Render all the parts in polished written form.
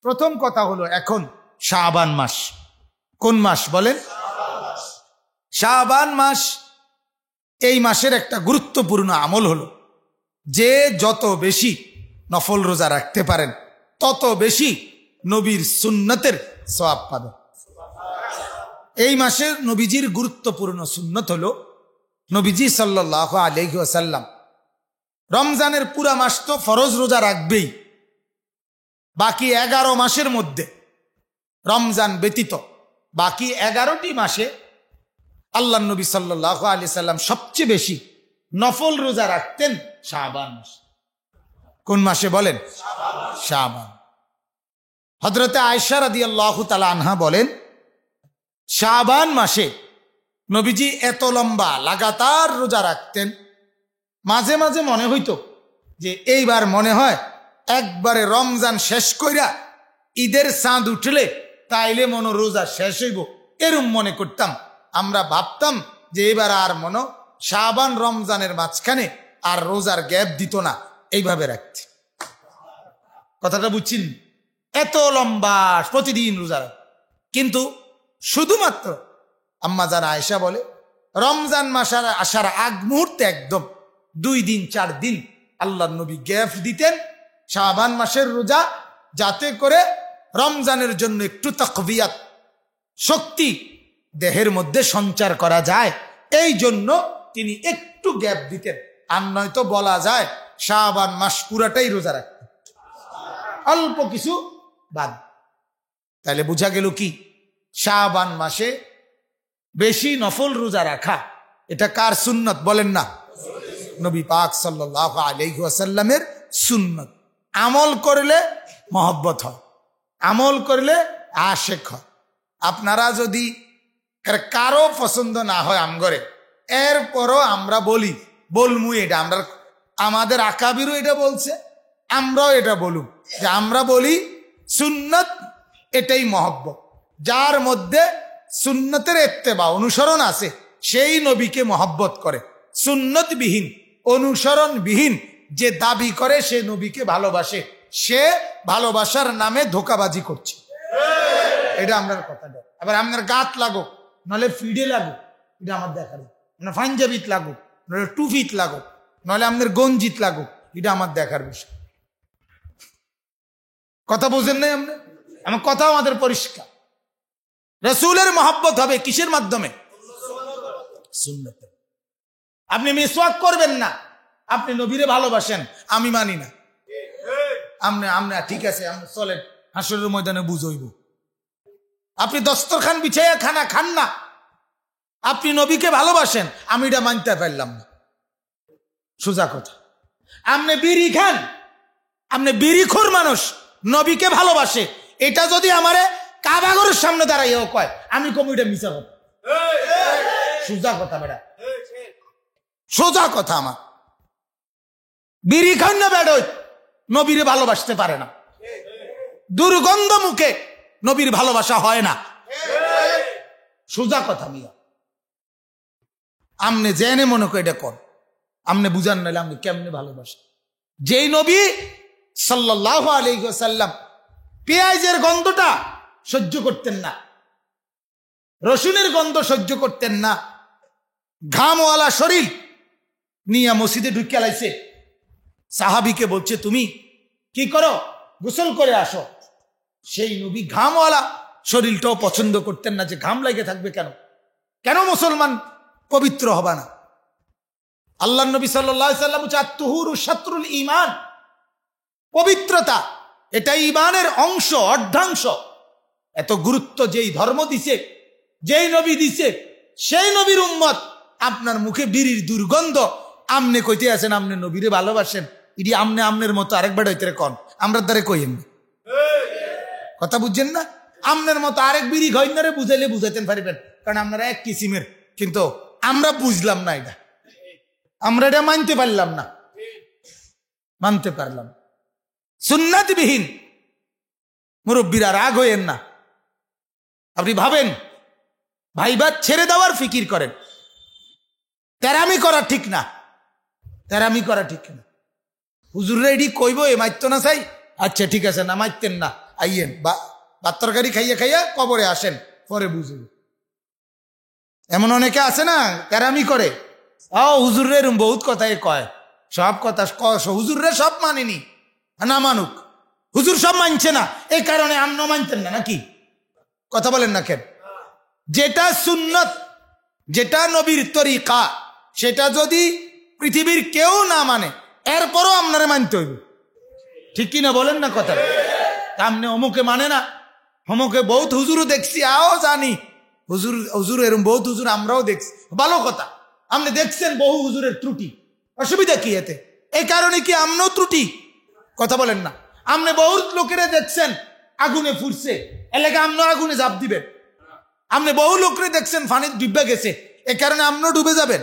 প্রথম কথা হলো এখন শাবান মাস। কোন মাস বলেন? শাবান মাস। এই মাসের একটা গুরুত্বপূর্ণ আমল হলো যে যত বেশি নফল রোজা রাখতে পারেন তত বেশি নবীর সুন্নতের সওয়াব পাবেন। এই মাসের নবীজির গুরুত্বপূর্ণ সুন্নত হলো নবীজি সাল্লাল্লাহু আলাইহি ওয়াসাল্লাম রমজানের পুরা মাস তো ফরজ রোজা রাখবেই, বাকি 11 মাসের মধ্যে রমজান ব্যতীত বাকি 11টি মাসে আল্লাহ নবী সাল্লাল্লাহু আলাইহি সাল্লাম সবচেয়ে বেশি নফল রোজা রাখতেন শাবান মাসে। কোন মাসে বলেন? শাবান। হযরতে আয়েশা রাদিয়াল্লাহু তাআলা আনহা বলেন, শাবান মাসে নবীজি এত লম্বা লাগাতার রোজা রাখতেন, মাঝে মাঝে মনে হইতো যে এইবার মনে হয় একবারে রমজান শেষ কইরা ঈদের চাঁদ উঠলে তাইলে মনে রোজা শেষ হইব, এরম মনে করতাম। আমরা ভাবতাম যে এবার আর মনে শাবান রমজানের মাঝখানে আর রোজার গ্যাপ দিত না, এইভাবে রাখতে। কথাটা বুঝছেন? এত লম্বা প্রতিদিন রোজা। কিন্তু শুধুমাত্র আম্মা জান আয়েশা বলে রমজান মাস আসার আগ মুহূর্তে একদম 2 দিন 4 দিন আল্লাহ নবী গ্যাপ দিতেন শাবান মাসের রোজা, যাতে করে রমজানের জন্য একটু তাকবিয়াত শক্তি দেহের মধ্যে সঞ্চার করা যায়। এই জন্য তিনি একটু গ্যাপ দিতেন, আর নয়তো বলা যায় শাবান মাস পুরাটাই রোজা রাখতেন, অল্প কিছু বাদ। তাহলে বোঝা গেল কি শাবান মাসে বেশি নফল রোজা রাখা এটা কার সুন্নত বলেন না? নবী পাক সাল্লাল্লাহু আলাইহি ওয়াসাল্লামের সুন্নত। আমল করলে মহব্বত হয়, আমল করলে আশেক হয়। আপনারা যদি কারো পছন্দ না হয় আমগরে, এরপরও আমরা বলমু এটা আমরা, আমাদের আকাবিরও এটা বলছে, আমরাও এটা বলুম যে আমরা বলি সুন্নত এটাই মহব্বত। যার মধ্যে সুন্নতের ইত্তেবা অনুসরণ আছে সেই নবীকে মহব্বত করে। সুন্নতবিহীন অনুসরণবিহীন যে দাবি করে সে নবীকে ভালোবাসে, সে ভালোবাসার নামে ধোকাবাজি করছে। এটা আমরা কথা দেয়। আবার আপনার গাত লাগুক নলে ফিডে লাগুক, এটা আমার দেখার, আপনার পাঞ্জাবিত লাগুক নলে টুফিত লাগুক নলে আপনার গঞ্জিত লাগুক, এটা আমার দেখার বিষয়। কথা বুঝেন নাই আপনি? আমার কথা আমাদের পরিষ্কার। রাসূলের মহব্বত হবে কিসের মাধ্যমে? সুন্নতে। আপনি মিসওয়াক করবেন না, আপনি নবীরে ভালোবাসেন, আমি মানি না। আপনি ঠিক আছে আপনি চলেন হাসরের ময়দানে বুঝইব। আপনি দস্তরখান বিছাইয়া খানা খান না, আপনি নবীকে ভালোবাসেন, আমি এটা মানতে পারলাম না। সোজা কথা। আপনি বিড়ি খান, আপনি বিড়িখোর মানুষ, নবীকে ভালোবাসে, এটা যদি আমারে কাবাগরের সামনে দাঁড়াইয়াও কয়, আমি কম এটা মিছা কথা। সোজা কথা বেটা, সোজা কথা। আমার বিড়ি খান না বেড়োয় নবীরে ভালোবাসতে পারে না, দুর্গন্ধ মুখে নবীর ভালোবাসা হয় না। সোজা কথা মিয়া। আমনে জেনে মনে করে এটা কর, আমনে বুঝান নাহলে আপনি কেমনে ভালোবাসেন? যেই নবী সাল্লাল্লাহু আলাইহি ওয়াসাল্লাম পেঁয়াজের গন্ধটা সহ্য করতেন না, রসুনের গন্ধ সহ্য করতেন না, ঘামওয়ালা শরীর নিয়ে মসজিদে ঢুকে লাইছে, সাহাবীকে বলছে তুমি কি করো, গোসল করে আসো। সেই নবী ঘামওয়ালা শরীরটাও পছন্দ করতেন না, যে ঘাম লাগে থাকবে কেন, কেন মুসলমান পবিত্র হবে না? আল্লাহ নবী সাল্লাল্লাহু আলাইহি ওয়াসাল্লাম বলছে আত-তুহুরু শাতরুল ঈমান, পবিত্রতা এটা ঈমানের অংশ, অর্ধাংশ। এত গুরুত্ব যেই ধর্ম দিছে, যেই নবী দিছে, সেই নবীর উম্মত আপনার মুখে বিড়ির দুর্গন্ধ, আমনে কইতে আছেন আমনে নবীরে ভালোবাসেন, ইডি আমনে আমনের মতো আরেকবার হইতে কন, আমরা দ্বারে কইেন কথা বুঝছেন না? আমনের মতো আরেক বিড়ি ঘইনারে বুঝাইলে বুঝাইতেন পারিবেন, কারণ আপনারা এক কিসিমের, কিন্তু আমরা বুঝলাম না, এটা আমরা এটা মানতে পারলাম না, মানতে পারলাম। সুন্নাতবিহীন মুরব্বীরা রাগ হইেন না। আপনি ভাবেন ভাইবাদ ছেড়ে দেওয়ার ফিকির করেন, তেরামি করা ঠিক না, তেরামি করা ঠিক না। হুজুররা এডি কইব এ মাইতো না চাই, আচ্ছা ঠিক আছে না মাইতেন না, আইয়েন বা ভাত তরকারি খাইয়া খাইয়া কবরে আসেন, পরে বুঝবে। এমন অনেকে আছে না, তেরামি করে, হুজুরে এরম বহুত কথাই কয়, সব কথা হুজুরে সব মানেনি, না মানুক, হুজুর সব মানছে না, এই কারণে আমরাও মানতেন না নাকি? কথা বলেন না কেন? যেটা সুন্নত, যেটা নবীর তরিকা, সেটা যদি পৃথিবীর কেউ না মানে, এরপরও আপনারা মানতে হইব। ঠিক কিনা বলেন না কথা? আমনে অমুকে মানে না, অমুকে বহুত হুজুরও দেখছি, জানি হুজুর এরম বহুত হুজুর আমরাও দেখছি, ভালো কথা। আপনি দেখছেন বহু হুজুরের ত্রুটি, অসুবিধা কি এতে? এই কারণে কি আমরাও ত্রুটি? কথা বলেন না। আপনি বহুত লোকেরা দেখছেন আগুনে ফুরছে, এলাকা আমরাও আগুনে ঝাঁপ দিবেন। আপনি বহু লোকেরা দেখছেন পানির ডুবে গেছে, এ কারণে আমরাও ডুবে যাবেন।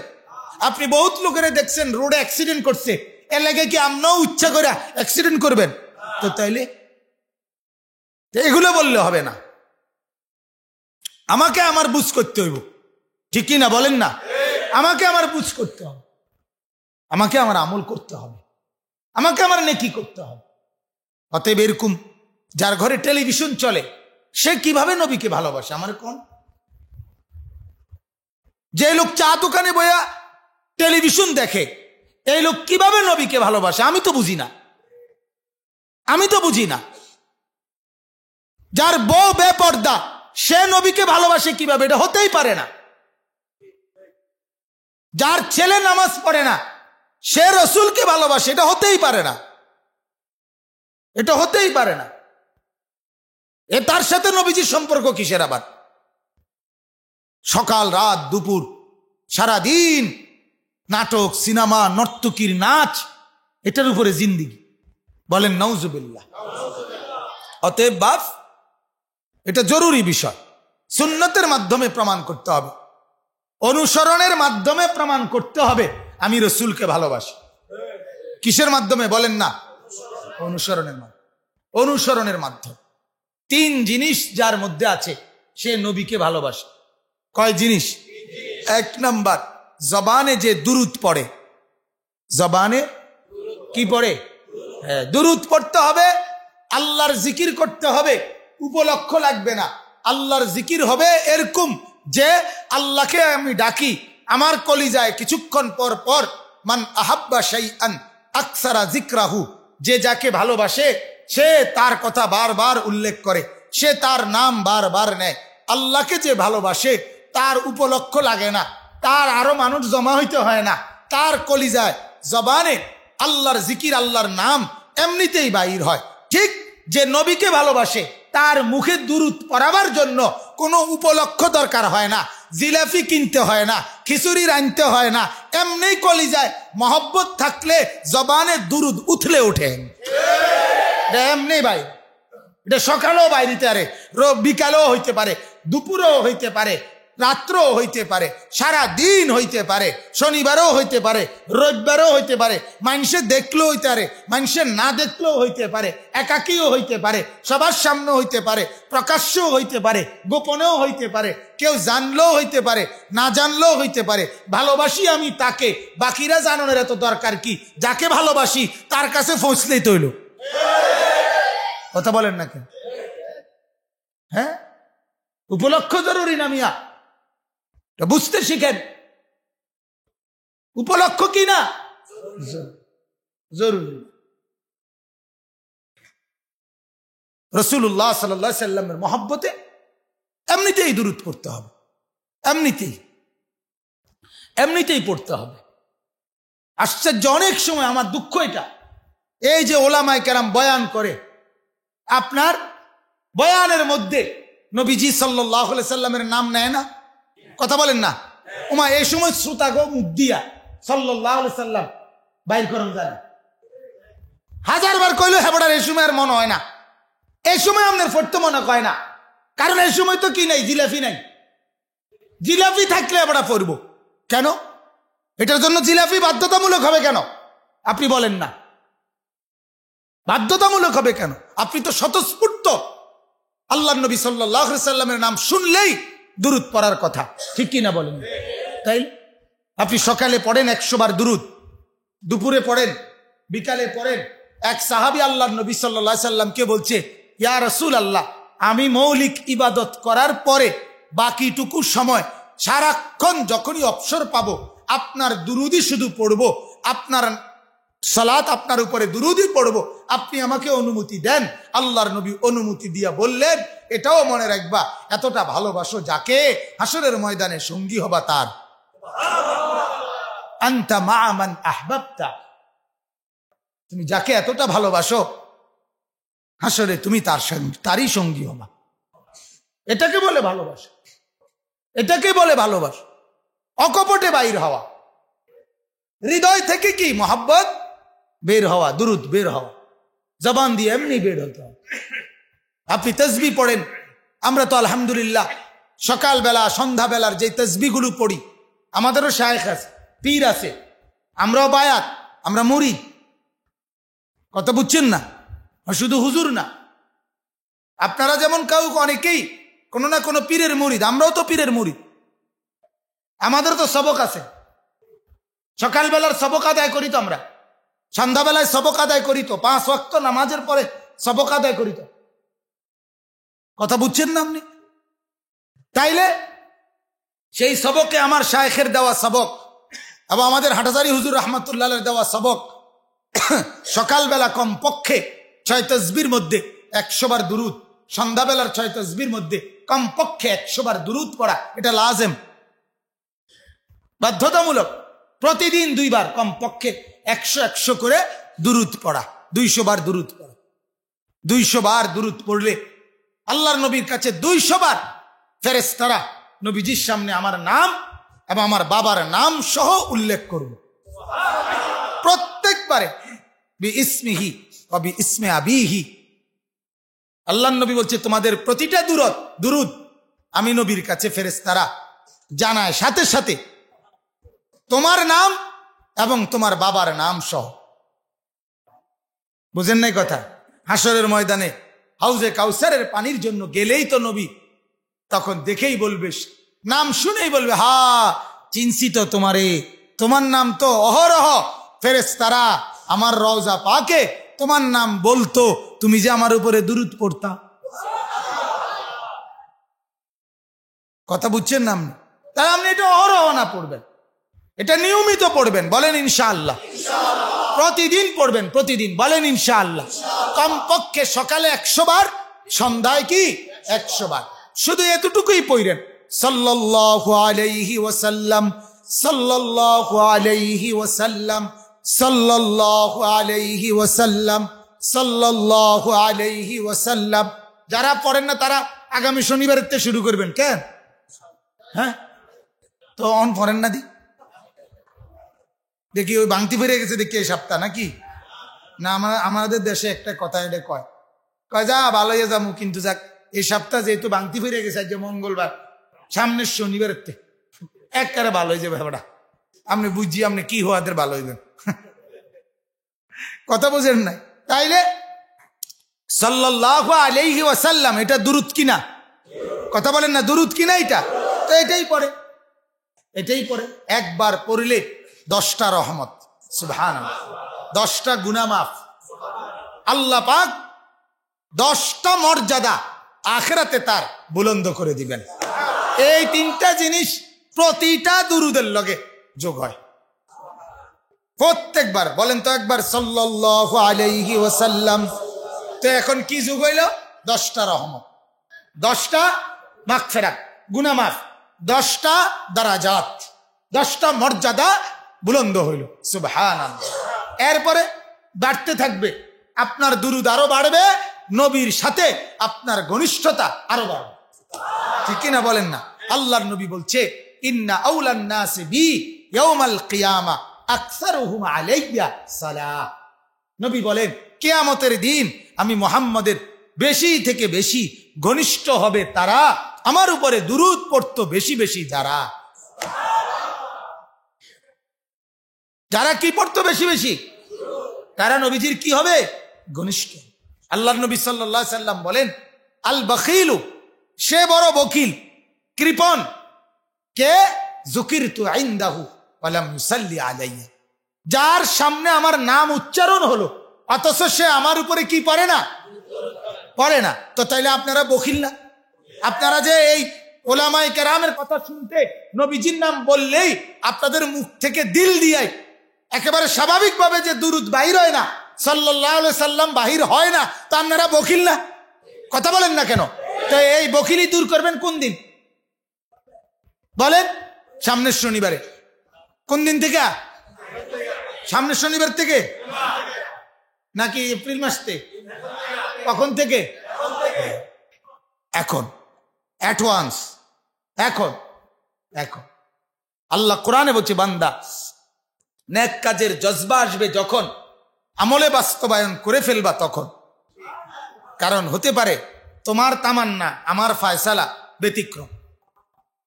আপনি বহুত লোকেরা দেখছেন রোডে অ্যাক্সিডেন্ট করছে, এলাকায় কি আমরাও ইচ্ছা করে অ্যাক্সিডেন্ট করবেন? তো তাইলে এগুলো বললে হবে না, আমাকে আমার বুঝ করতে হইব। ঠিক কি না বলেন না? আমাকে আমার বুঝ করতে হবে, আমাকে আমার আমল করতে হবে, আমাকে আমার নেকি করতে হবে। অতএব এরকম যার ঘরে টেলিভিশন চলে, সে কিভাবে নবীকে ভালোবাসে আমার কোন? যে লোক চা দোকানে বইয়া টেলিভিশন দেখে, এই লোক কিভাবে নবীকে ভালোবাসে? আমি তো বুঝি না, আমি তো বুঝি না। যার বউ বেপর্দা, সে নবীকে ভালোবাসে কিভাবে? এটা হতেই পারে না। যার ছেলে নামাজ পড়ে না, সে রসুলকে ভালোবাসে, এটা হতেই পারে না, এটা হতেই পারে না। তার সাথে নবীজির সম্পর্ক কিসের আবার? সকাল রাত দুপুর সারাদিন নাটক, সিনেমা, নর্তকীর নাচ, এটার উপরে জিন্দিগি। বলেন নাউজুবিল্লাহ। অতএব বাপ, এটা জরুরি বিষয়। সুন্নতের মাধ্যমে প্রমাণ করতে হবে, অনুসরণের মাধ্যমে প্রমাণ করতে হবে আমি রসুলকে ভালোবাসি। কিসের মাধ্যমে বলেন না? অনুসরণের মাধ্যমে। অনুসরণের মাধ্যমে তিন জিনিস যার মধ্যে আছে, সে নবীকে ভালোবাসে। কয় জিনিস? এক নাম্বার, জবানে যে দুরুদ পড়ে। জবানে কি পড়ে? হ্যাঁ, দুরুদ পড়তে হবে, আল্লাহর জিকির করতে হবে। উপলক্ষ লাগবে না, আল্লাহর জিকির হবে এরকম যে আল্লাহকে আমি ডাকি, আমার কলিজায় কিছুক্ষণ পর পর মান আহাব্বা শাইআন আকসারা যিকরাহু, যে যাকে ভালোবাসে সে তার কথা বারবার উল্লেখ করে, সে তার নাম বারবার নেয়। আল্লাহকে যে ভালোবাসে তার উপলক্ষ লাগে না, তার আরো মানুষ জমা হইতে হয় না, তার কলিজায় জবানে আল্লাহর জিকির, আল্লাহর নাম এমনিতেই বাইর হয়। ঠিক যে নবীকে ভালোবাসে তার মুখে দুরুদ পড়াবার জন্য কোনো উপলক্ষ দরকার হয় না, জিলাপি কিনতে হয় না, খিচুড়ি রাঁধতে হয় না, এমনি কলিজায় মহব্বত থাকলে জবানে দুরুদ উথলে ওঠে। এমনি ভাই, এটা সকালেও বাইরিতে পারে, বিকালেও হইতে পারে, দুপুরেও হইতে পারে, রাত্রও হইতে পারে, সারা দিন হইতে পারে, শনিবারও হইতে পারে, রবিবারও হইতে পারে, মানুষে দেখলেও হইতে পারে, মানুষের না দেখলেও হইতে পারে, একাকীও হইতে পারে, সবার সামনে হইতে পারে, প্রকাশ্যও হইতে পারে, গোপনেও হইতে পারে, কেউ জানলেও হইতে পারে, না জানলেও হইতে পারে। ভালোবাসি আমি তাকে, বাকিরা জানানোর এত দরকার কি? যাকে ভালোবাসি তার কাছে পৌঁছলেই তৈল। কথা বলেন না কেন? হ্যাঁ, উপলক্ষ জরুরি না মিয়া, বুঝতে শিখেন। উপলক্ষ কি না জরুরি। রাসূলুল্লাহ সাল্লাল্লাহু আলাইহি সাল্লামের মহব্বতে এমনিতেই দুরূদ পড়তে হবে, এমনিতেই পড়তে হবে। আশ্চর্য, অনেক সময় আমার দুঃখ এটা, এই যে ওলামায়ে কেরাম বয়ান করে, আপনার বয়ানের মধ্যে নবীজি সাল্লাল্লাহু আলাইহি সাল্লামের নাম নেয় না। কথা বলেন না? ওমা এই সময় শ্রোতাগো মুখ দিয়া সাল্লাল্লাহু আলাইহি সাল্লাম বাইর করুন জানে, হাজারবার কইলো হেবড়ার এই সময় আর মনে হয় না, এই সময় আপনার পড়তে মনে হয় না, কারণ এই সময় তো কি নাই, জিলাপি নাই। জিলাপি থাকলে হেবড়া পড়বো কেন? এটার জন্য জিলাপি বাধ্যতামূলক হবে কেন? আপনি বলেন না, বাধ্যতামূলক হবে কেন? আপনি তো স্বতঃস্ফূর্ত আল্লাহর নবী সাল্লাল্লাহু আলাইহি সাল্লামের নাম শুনলেই দুরূদ পড়ার কথা। ঠিক কি না বলেন? তাই আপনি সকালে পড়েন 100 বার দুরূদ, দুপুরে পড়েন, বিকালে পড়েন। এক সাহাবী আল্লাহর নবী সাল্লাল্লাহু আলাইহি সাল্লামকে বলছে, ইয়া রাসূল আল্লাহ, আমি মৌলিক ইবাদত করার পরে বাকিটুকু সময় সারাক্ষণ যখনই অবসর পাবো আপনার দুরুদি শুধু পড়বো, আপনার সালাত আপনার উপরে দুরুদি পড়বো, আপনি আমাকে অনুমতি দেন। আল্লাহর নবী অনুমতি দিয়া বললেন, এটাও মনে রাখবা, এতটা ভালোবাসো যাকে হাসরের ময়দানে সঙ্গী হবা তার। আনতা মা মান আহবাবতা, তুমি যাকে এতটা ভালোবাসো হাসরে তুমি তারই সঙ্গী হবা। এটাকে বলে ভালোবাসা, এটাকে বলে ভালোবাসা। অকপটে বাইর হওয়া, হৃদয় থেকে কি মোহাব্বত বের হওয়া, দুরুদ বের হওয়া, জবান দিয়ে এমনি বের হতে হবে। আপনি তাসবিহ পড়েন, আমরা তো আলহামদুলিল্লাহ সকালবেলা সন্ধ্যাবেলার যে তাসবিহগুলো পড়ি, আমাদেরও শায়েখ আছে, পীর আছে, আমরাও বায়াত, আমরা মুরিদ। কথা বুঝছেন না? শুধু হুজুর না, আপনারা যেমন কাউ অনেকেই কোনো না কোনো পীরের মুরিদ, আমরাও তো পীরের মুরিদ। আমাদের তো সবক আছে, সকালবেলার সবক আদায় করি তো, আমরা সন্ধ্যাবেলায় সবক আদায় করি তো, 5 ওয়াক্ত নামাজের পরে সবক আদায় করি তো। কথা বুঝছেন না আপনি? তাইলে সেই সবকে আমার শায়েখের দেওয়া সবক এবং আমাদের হাটাজারি হুজুর রহমতুল্লাহের দেওয়া সবক, সকালবেলা কম পক্ষে 6 তাসবিহর মধ্যে 100 বার দুরুদ, সন্ধ্যাবেলার 6 তাসবিহর মধ্যে কম পক্ষে 100 বার দুরুদ পড়া, এটা লাজেম, বাধ্যতামূলক। প্রতিদিন 2 বার কম পক্ষে 100 করে দুরুদ পড়া, 200 বার দুরুদ পড়া। 200 বার দুরুদ পড়লে আল্লাহর নবীর কাছে 200 বার ফেরেশতারা নবীজির সামনে আমার নাম এবং আমার বাবার নাম সহ উল্লেখ করবে প্রত্যেকবারে, বি ইসমিহি ওয়া বি ইসমে আবিহি। আল্লাহর নবী বলছে, তোমাদের প্রতিটা দুরুদ আমি নবীর কাছে ফেরেশতারা জানায় সাথে সাথে তোমার নাম এবং তোমার বাবার নাম সহ। বুঝেন নাই কথা? হাসরের ময়দানে হাউজে কাউসারের পানির জন্য গেলেই তো নবী তখন দেখেই বলবে, নাম শুনেই বলবে, হা চিনছি তো তোমারে, তোমার নাম তো অহরহ ফেরেশতারা আমার রওজা পাকে তোমার নাম বলতো, তুমি যে আমার উপরে দুরূদ পড়তা। কথা বুঝছেন না? তাই আপনি এটা অহরহ না পড়বেন, এটা নিয়মিত পড়বেন। বলেন ইনশাআল্লাহ। প্রতিদিন পড়বেন, প্রতিদিন বলেন ইনশাআল্লাহ। কমপক্ষে সকালে 100 বার, সন্ধ্যায় কি 100 বার। শুধু এতটুকুই পড়েন, সাল্লাল্লাহু আলাইহি ওয়াসাল্লাম, সাল্লাল্লাহু আলাইহি ওয়াসাল্লাম, সাল্লাল্লাহু আলাইহি ওয়াসাল্লাম, সাল্লাল্লাহু আলাইহি ওয়াসাল্লাম। যারা পড়েন না তারা আগামী শনিবারের থেকে শুরু করবেন। কেন? হ্যাঁ, তো অন পড়েন না দেখি ওই বাংতি ফিরে গেছে দেখি এই সপ্তাহ নাকি না। আমাদের দেশে একটা কথা এটা কয় যা ভালো হয়ে যাবো, কিন্তু যাক এই সপ্তাহ যেহেতু বাংতি ফিরে গেছে, আজ মঙ্গলবার, সামনের শনিবারের থেকে একবারে ভালো হয়ে যাবে। ব্যাপারটা আপনি বুঝছি, আপনি কি হওয়াদের ভালো হইবেন। কথা বোঝেন নাই? তাইলে সাল্লাল্লাহু আলাইহি ওয়াসাল্লাম এটা দুরূদ কিনা? কথা বলেন না, দুরূদ কিনা এটা? তো এটাই পড়ে, এটাই পড়ে। একবার পড়লে 10টা রহমত, সুবহানাল্লাহ, 10টা গুনাহ মাফ। আল্লাহ পাক 10টা মর্যাদা আখিরাতে তার বুলন্দ করে দিবেন। এই 3টা জিনিস প্রতিটা দুরূদের লগে যোগ হয় প্রত্যেকবার। বলেন তো একবার সাল্লাল্লাহু আলাইহি ওয়াসাল্লাম। তো এখন কি যোগ হইল? 10টা রহমত, 10টা মাগফিরাত, গুনাহ মাফ, 10টা দারাজাত, 10টা মর্যাদা বুলন্দ হইল। সুবহানাল্লাহ। এরপরে বাড়তে থাকবে, আপনার দুরূদ আরো বাড়বে, নবীর সাথে আপনার ঘনিষ্ঠতা আরো বাড়বে। ঠিক কিনা বলেন না? আল্লাহর নবী বলছে, ইন্না আউলান নাসি বি ইয়াউমাল কিয়ামা আকসারুহুম আলাইয়া সালাহ। নবী বলেন, কিয়ামতের দিন আমি মুহাম্মদের বেশি থেকে বেশি ঘনিষ্ঠ হবে তারা, আমার উপরে দুরূদ পড়তো বেশি বেশি যারা। যারা কি পড়তো বেশি বেশি? তারা নবীজির কি হবে? ঘনিষ্ঠ। আল্লাহর নবী সাল্লাল্লাহু আলাইহি সাল্লাম বলেন, আল বখিলু, সে বড় বকিল, কৃপণ, কে যুকিরতু ইনদাহু ওয়া লাম ইউসাল্লি আলাইহি, যার সামনে আমার নাম উচ্চারণ হলো অথচ সে আমার উপরে কি পড়ে না, পড়ে না। তো তাইলে আপনারা বখিল না? আপনারা যে এই ওলামায়ে কেরামের কথা শুনতে নবীজির নাম বললেই আপনাদের মুখ থেকে দিল দিয়ে একেবারে স্বাভাবিকভাবে যে দুরুদ বাহির হয় না, সাল্লাল্লাহু আলাইহি সাল্লাম বাহির হয় না, তো আপনারা বখিল না? কথা বলেন না কেন? তো এই বখিলি দূর করবেন কোন দিন বলেন? সামনের শনিবারে। কোন দিন থেকে? সামনের শনিবার থেকে নাকি এপ্রিল মাস থেকে? কখন থেকে? এখন, অ্যাডভান্স, এখন। এখন আল্লাহ কোরআনে বলছে, বান্দা নেক কাজের জজবা আসবে যখন, আমলে বাস্তবায়ন করে ফেলবা তখন। কারণ হতে পারে তোমার তামান্না আমার ফয়সালা ব্যতিক্রম,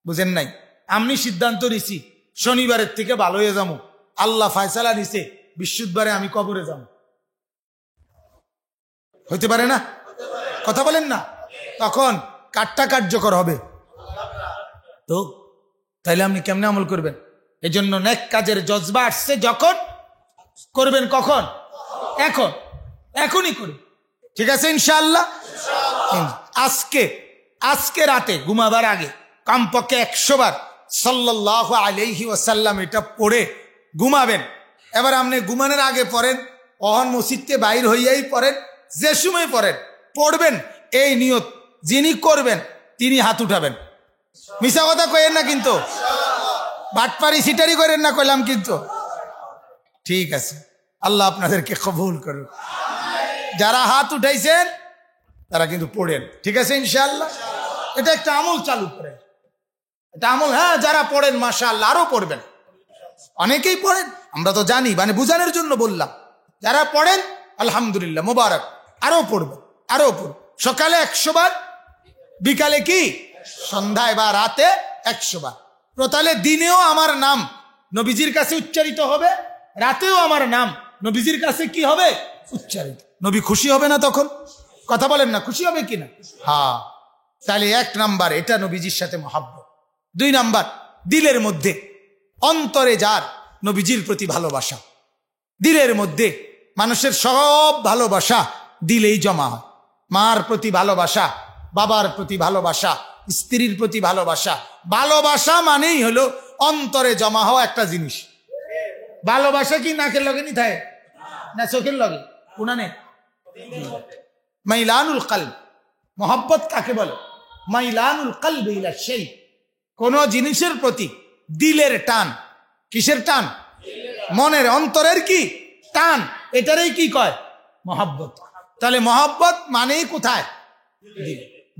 বুঝেন নাই? আমি সিদ্ধান্ত নিছি শনিবারের থেকে ভালো হয়ে যাবো, আল্লাহ ফয়সালা নিছে বৃহস্পতিবারে আমি কবরে যাব, হইতে পারে না? কথা বলেন না? তখন কাটটা কার্যকর হবে। তো তাইলে আপনি কেমনে আমল করবেন? এই জন্য নেক কাজের জজবা আসছে যখন, করবেন কখন? এখন, এখনই করুন। ঠিক আছে ইনশাআল্লাহ? আজকে রাতে ঘুমাবার আগে কমপক্ষে 100 বার সাল্লাল্লাহু আলাইহি ওয়াসাল্লাম এটা পড়ে ঘুমাবেন। এবার আপনি ঘুমানোর আগে পড়েন, অহন মসজিদকে বাইর হইয়াই পড়েন, যে সময় পড়েন পড়বেন, এই নিয়ত যিনি করবেন তিনি হাত উঠাবেন। মিছা কথা কইেন না কিন্তু, বাটপারি সিটারি করেন না কইলাম কিন্তু। ঠিক আছে, আল্লাহ আপনাদেরকে কবুল করুন। যারা হাত উঠাইছেন তারা কিন্তু পড়েন, ঠিক আছে ইনশাআল্লাহ? এটা একটা আমল চালু করেন, এটা আমল। হ্যাঁ, যারা পড়েন মাশাআল্লাহ আরো পড়বেন, অনেকেই পড়েন, আমরা তো জানি, মানে বুঝানোর জন্য বললাম। যারা পড়েন আলহামদুলিল্লাহ, মোবারক, আরো পড়বেন, আরো পড়বেন। সকালে 100 বার, বিকালে কি সন্ধ্যায় বা রাতে 100 বার। তাহলে দিনেও আমার নাম নবীজির কাছে উচ্চারিত হবে, রাতেও আমার নাম নবীজির কাছে কি হবে? উচ্চারিত। নবী খুশি হবে না তখন? কথা বলেন না, খুশি হবে কিনা? হ্যাঁ। তাহলে 1 নাম্বার এটা নবীজির সাথে মহব্বত। 2 নাম্বার, দিলের মধ্যে, অন্তরে যার নবীজির প্রতি ভালোবাসা। দিলের মধ্যে মানুষের সব ভালোবাসা দিলেই জমা হয়। মার প্রতি ভালোবাসা, বাবার প্রতি ভালোবাসা, স্ত্রীর প্রতি ভালোবাসা। ভালোবাসা মানেই হলো অন্তরে জমা হওয়া একটা জিনিস। ভালোবাসা কি নাকের লগে নি থাকে না চোখের লগে? উনানে মাইলানুল কলব। মোহাব্বত কাকে বলে? মাইলানুল কলব ইলা শাই, কোন জিনিসের প্রতি দিলের টান। কিসের টান? মনের, অন্তরের কি টান, এটারই কি কয়? মোহাব্বত। তাহলে মোহাব্বত মানেই কোথায়?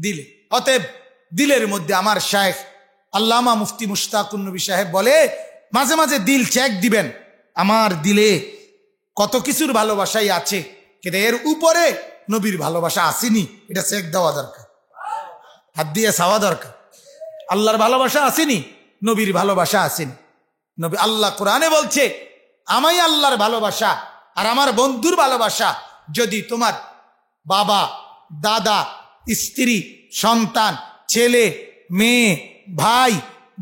দিলে। অতএব দিলের মধ্যে আমার শায়েখ আল্লামা মুফতি মুশতাকুন নবী সাহেব বলে, মাঝে মাঝে দিল চেক দিবেন, আমার দিলে কত কিছুর ভালোবাসাই আছে, কিন্তু এর উপরে নবীর ভালোবাসা আসেনি, এটা চেক দেওয়া দরকার, হাত দিয়ে চাওয়া দরকার। আল্লাহর ভালোবাসা আসেনি, নবীর ভালোবাসা আসেনি। নবী, আল্লাহ কোরআনে বলছে, আমি আল্লাহর ভালোবাসা আর আমার বন্ধুর ভালোবাসা যদি তোমার বাবা, দাদা, স্ত্রী, সন্তান, ছেলে, মেয়ে, ভাই,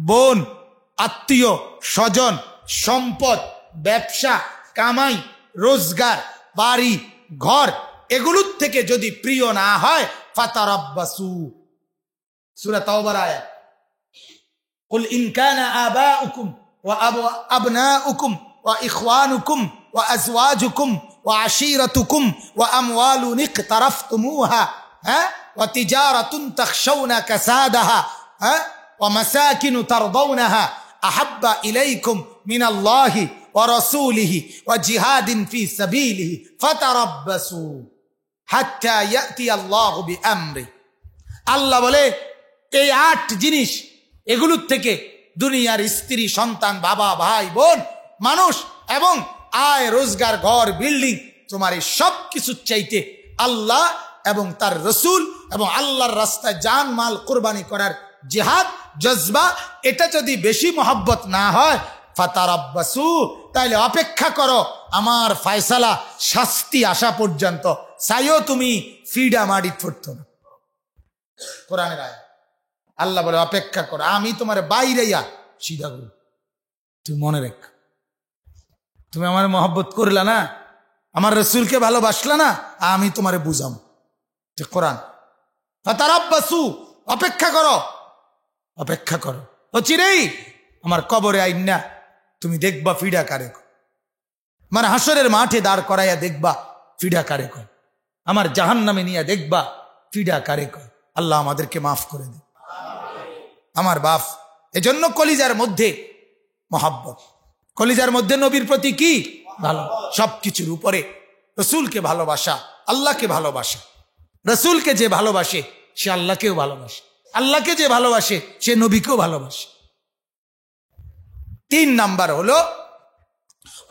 বোন, আত্মীয় স্বজন, সম্পদ, ব্যবসা, কামাই, রোজগার, বাড়ি, ঘর, এগুলোর থেকে যদি প্রিয় না হয়, ফাতারাব্বাসু, সূরা তাওবার আয়াত। কুল ইন কানা আবাউকুম ওয়া আবনাউকুম ওয়া ইখওয়ানুকুম ওয়া আজওয়াজুকুম ওয়া আশীরাতুকুম ওয়া আমওয়ালুন ইকতারাফতুমুহা ওয়া তিজারাতুন তাখশাউনা কাসাদাহা ওয়া মাসাকিনু তারদাউনাহা আহাব্বা ইলাইকুম মিনাল্লাহি ওয়া রাসূলিহি ওয়া জিহাদিন ফি সাবিলিহি ফাতারাব্বাসু হাত্তা ইয়াতি আল্লাহু বিআমরি। আল্লাহ বলে, এই 8 জিনিস, এগুলোর থেকে দুনিয়ার স্ত্রী, সন্তান, বাবা, ভাই, বোন, মানুষ এবং আয়, রোজগার, ঘর, বিল্ডিং, তোমার এই সব কিছুর চাইতে আল্লাহ এবং তার রসুল এবং আল্লাহর রাস্তায় জান মাল কোরবানি করার জিহাদ, জজবা, এটা যদি বেশি মহব্বত না হয়, ফাতারাব্বাসু, তাইলে অপেক্ষা করো আমার ফয়সালা, শাস্তি আসা পর্যন্ত। চাইও তুমি ফিডা মাটি ফুটতো না, কোরআনের আয়াত। আল্লাহ বলে, অপেক্ষা করো, আমি তোমার বাইরে সিধা করব। তুমি মনে রেখ, তুমি আমার মহব্বত করলা না, আমার রসুলকে ভালোবাসলা না, আমি তোমারে বুঝাম, কোরআন। ফাতারাব্বাসু, অপেক্ষা করো, অপেক্ষা করো, অচিরেই আমার কবরে আইনা তুমি দেখবা ফিডা কারে কয়, আমার হাসরের মাঠে দাঁড় করাইয়া দেখবা ফিডা কারে কয়, আমার জাহান্নামে নিয়ে দেখবা ফিডা কারে কয়। আল্লাহ আমাদেরকে মাফ করে দেন। আমার বাপ, এজন্য কলিজার মধ্যে মহাব্বত, কলিজার মধ্যে নবীর প্রতি কি ভালো, সবকিছুর উপরে রসুলকে ভালোবাসা, আল্লাহকে ভালোবাসা। রসুলকে যে ভালোবাসে সে আল্লাহকেও ভালোবাসে, আল্লাহকে যে ভালোবাসে সে নবীকেও ভালোবাসে। 3 নাম্বার হলো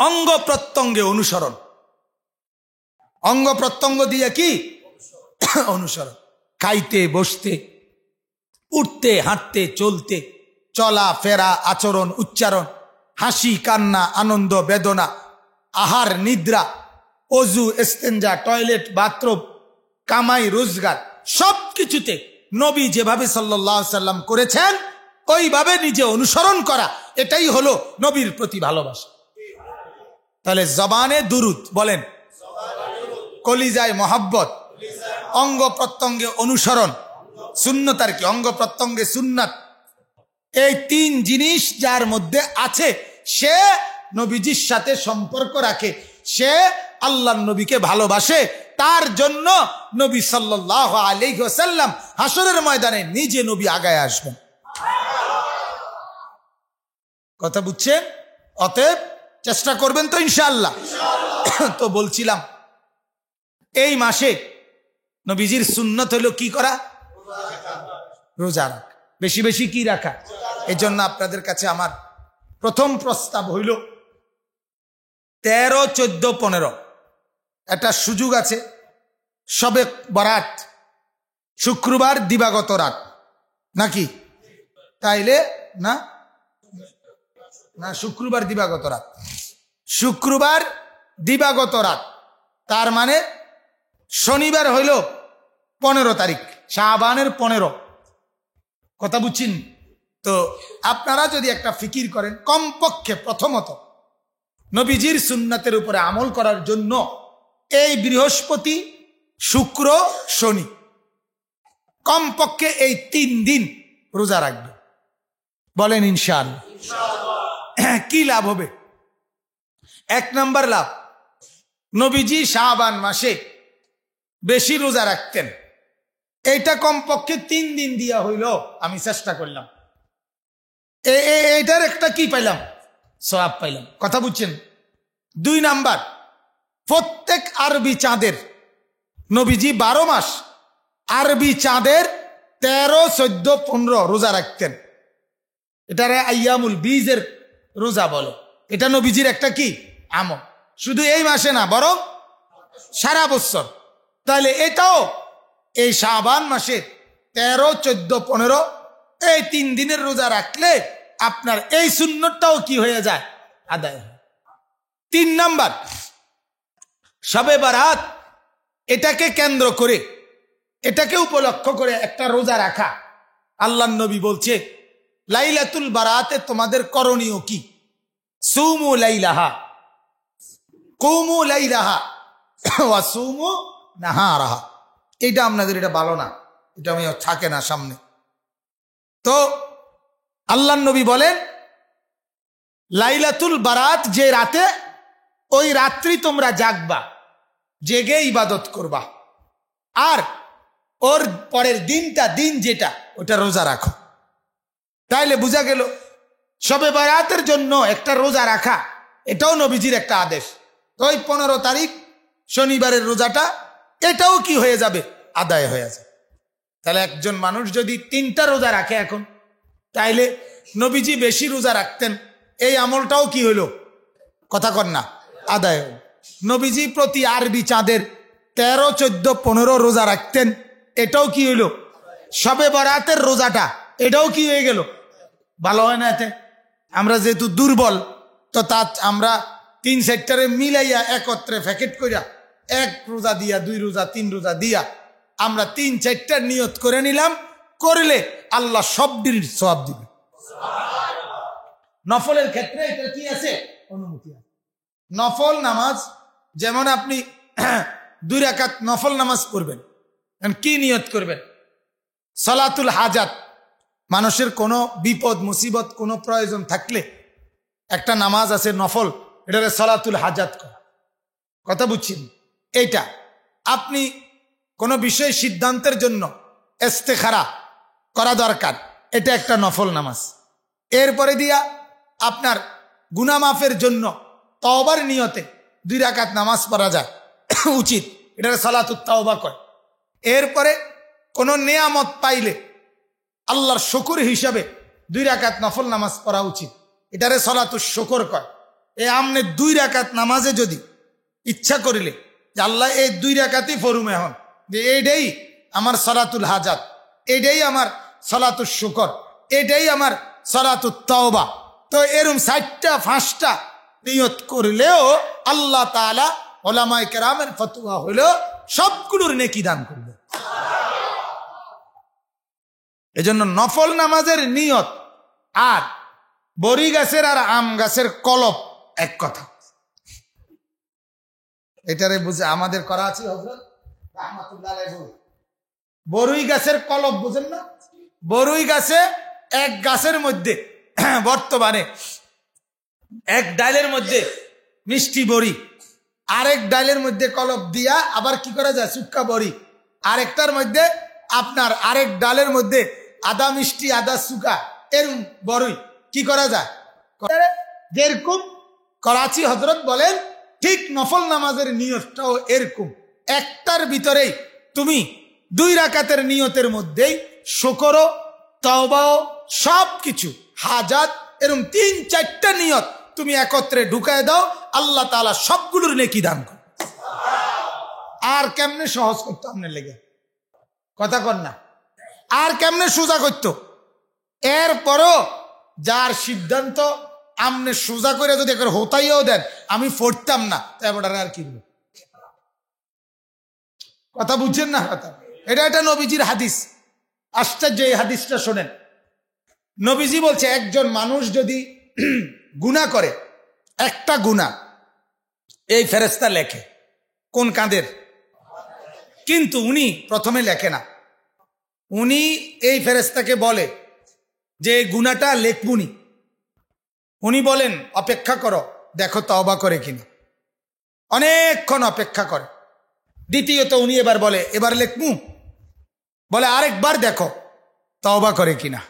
অঙ্গ প্রত্যঙ্গে অনুসরণ। অঙ্গ প্রত্যঙ্গ দিয়ে কি অনুসরণ, খাইতে বসতে, উঠতে হাঁটতে চলতে, চলা ফেরা, আচরণ উচ্চারণ, হাসি কান্না, আনন্দ বেদনা, আহার নিদ্রা, অজু ইস্তেঞ্জা, টয়লেট বাথরুম, কামাই রোজগার, সব কিছুতে নবী যেভাবে সাল্লাল্লাহু আলাইহি সাল্লাম করেছেন ওইভাবে নিজে অনুসরণ করা, এটাই হলো নবীর প্রতি ভালোবাসা। তাহলে জবানে দুরুদ বলেন, কলিজায় মহাব্বত, অঙ্গ প্রত্যঙ্গে অনুসরণ, সুন্নত আর কি, অঙ্গ প্রত্যঙ্গে সুন্নাত। এই 3 জিনিস যার মধ্যে আছে সে নবীজির সাথে সম্পর্ক রাখে, সে আল্লাহর নবীকে ভালোবাসে। তার জন্য নবী সাল্লাল্লাহু আলাইহি ওয়াসাল্লাম হাসরের ময়দানে নিজে নবী আগায় আসবেন। কথা বুঝছেন? অতএব চেষ্টা করবেন তো ইনশাআল্লাহ। তো বলছিলাম এই মাসে নবীজির সুন্নত হলো কি করা, রোজা রাখা, বেশি বেশি কি রাখা। এই জন্য আপনাদের কাছে আমার প্রথম প্রস্তাব হইল 13, 14, 15 একটা সুযোগ আছে, শবে বরাত শুক্রবার দিবাগত রাত নাকি, তাইলে না না শুক্রবার দিবাগত রাত, শুক্রবার দিবাগত রাত, তার মানে শনিবার হইল 15 তারিখ, শাবানের 15। কথা বুঝছেন? তো আপনারা যদি একটা ফিকির করেন, কমপক্ষে প্রথমত নবীজির সুন্নাতের উপরে আমল করার জন্য এই বৃহস্পতি শুক্র শনি কমপক্ষে এই 3 দিন রোজা রাখবে। বলেন ইনশাআল্লাহ। কি লাভ হবে? 1 নাম্বার লাভ, নবীজি শাবান মাসে বেশি রোজা রাখতেন, এইটা কমপক্ষে 3 দিন দিয়া হইল, আমি চেষ্টা করলাম, এইটার একটা কি পাইলাম, সওয়াব পাইলাম। কথা বুঝছেন? 2 নাম্বার, প্রত্যেক আরবি চাঁদের নবীজি 12 মাস আরবি চাঁদের 13, 14, 15 রোজা রাখতেন। এটারে আইয়ামুল বীজের রোজা বলে। এটা নবীজির একটা কি আমল, শুধু এই মাসে না বরং সারা বছর। তাহলে এটাও এই শাবান মাসে 13, 14, 15 এই 3 দিনের রোজা রাখলে আপনার এই সুন্নতটাও কি হয়ে যায়, আদায় হয়। 3 নাম্বার, শবে বারাত, এটাকে কেন্দ্র করে, এটাকে উপলক্ষ করে একটা রোজা রাখা। আল্লাহর নবী বলছে লাইলাতুল বারাতে তোমাদের করণীয় কি, সুমু লাইলাহা কুমু লাইলাহা ওয়া সুমু নাহারাহা। এটা আপনাদের এটা ভালো না, এটা আমি থাকে না সামনে। তো আল্লাহর নবী বলেন লাইলাতুল বারাত যে রাতে, ওই রাত্রি তোমরা জাগবা, জেগে ইবাদত করবা, আর ওর পরের দিনটা, দিন যেটা, ওটা রোজা রাখো। তাইলে বোঝা গেল শবে বারাতের জন্য একটা রোজা রাখা এটাও নবীজির একটা আদেশ। তো ওই 15 তারিখ শনিবারের রোজাটা এটাও কি হয়ে যাবে, আদায় হয়ে যাবে। তাহলে একজন মানুষ যদি 3টা রোজা রাখে এখন, তাইলে নবীজি বেশি রোজা রাখতেন, এই আমলটাও কি হইল, কথা কর না, আদায় হইল। নবীজি প্রতি আরবি চাঁদের 13, 14, 15 রোজা রাখতেন, এটাও কি হইল, শবে বরাতের রোজাটা এটাও কি হয়ে গেল, ভালো হয় না? এতে আমরা যেহেতু দুর্বল, তো তা আমরা 3 সেক্টরে মিলাইয়া একত্রে প্যাকেট করিয়া 1 রোজা দিয়া, 2 রোজা, 3 রোজা দিয়া আমরা 3 সেক্টর নিয়ত করে নিলাম, করলে আল্লাহ সব দিন সওয়াব দিবে। নফলের ক্ষেত্রে এটা কি আছে, অনুমতি আছে। নফল নামাজ যেমন আপনি 2 রাকাত নফল নামাজ পড়বেন, কি নিয়ত করবেন? সালাতুল হাজাত, মানুষের কোনো বিপদ মুসিবত কোনো প্রয়োজন থাকলে একটা নামাজ আছে নফল, এটারে সালাতুল হাজাত করা। কথা বুঝছেন? এইটা আপনি কোনো বিষয় সিদ্ধান্তের জন্য ইস্তেখারা করা দরকার, এটা একটা নফল নামাজ। এরপরে দিয়া আপনার গুনাহ মাফের জন্য তওবার নিয়তে 2 রাকাত নামাজ পড়া যায় উচিত, এটারে সালাতুত তাওবা কয়। এরপরে কোনো নেয়ামত পাইলে আল্লাহর শুকর হিসাবে 2 রাকাত নফল নামাজ পড়া উচিত, এটারে সালাতুশ শুকর কয়। আমনে 2 রাকাত নামাজে যদি ইচ্ছা করিলে যে আল্লাহ এই 2 রাকাতই ফরুম, এখন যে এইটাই আমার সালাতুল হাজাত, এইটাই আমার সালাতুশ শুকর, এটাই আমার সালাতুত তাওবা, তো এরকম 4টা 5টা নিয়ত করলেও আল্লাহ তাআলা উলামায়ে কেরামের ফতোয়া হলো সবগুলোর নেকি দান করবে। এজন্য নফল নামাজের নিয়ত আর বড়ি গাছের আর আম গাছের কলপ এক কথা। এটারে বুঝে আমাদের করাচি হযরত রাহমাতুল্লাহ আলাইহি বলে, বড়ই গাছের কলপ বুঝেন না? বড়ই গাছে এক গাছের মধ্যে বর্তমানে এক ডালের মধ্যে মিষ্টি বড়ি, আরেক ডালের মধ্যে কলপ দিয়া আবার কি করা যায় শুক্কা বড়ি, আরেকটার মধ্যে আপনার আরেক ডালের মধ্যে আদা মিষ্টি আদা শুকা, এরকম বড়ই কি করা যায়। যেরকম করাচি হযরত বলেন ঠিক নফল নামাজের নিয়তটাও এরকম, একটার ভিতরেই তুমি 2 রাকাতের নিয়তের মধ্যেই শুকরও তাওবাও সবকিছু হাজাত এরকম 3-4টা নিয়ত তুমি একত্রে ঢুকায় দাও, আল্লাহ তাআলা সবগুলোর নেকি দান করে। আর কেমনে সহজ করতো আপনার লেগে? কথা কর না, আর কেমনে সোজা করতো? এরপরও যার সিদ্ধান্ত আমনে সোজা করে যদি একবার হতাইও দেন আমি পড়তাম না, তারপর আর কি বলবো? কথা বুঝছেন না? কথা এটা একটা নবীজির হাদিস, আশ্চর্য এই হাদিসটা শোনেন। নবীজি বলছে একজন মানুষ যদি গুনাহ করে, একটা গুনাহ এই ফেরেশতা লেখে কোন কাঁধের, কিন্তু উনি প্রথমে লেখে না, উনি এই ফেরেশতাকে বলে যে এই গুনাহটা লেখবুনি, উনি বলেন অপেক্ষা করো দেখো তওবা করে কিনা, অনেকক্ষণ অপেক্ষা করে। দ্বিতীয়ত উনি এবার বলে এবার লেখমু, বলে আরেকবার দেখো তওবা করে কিনা,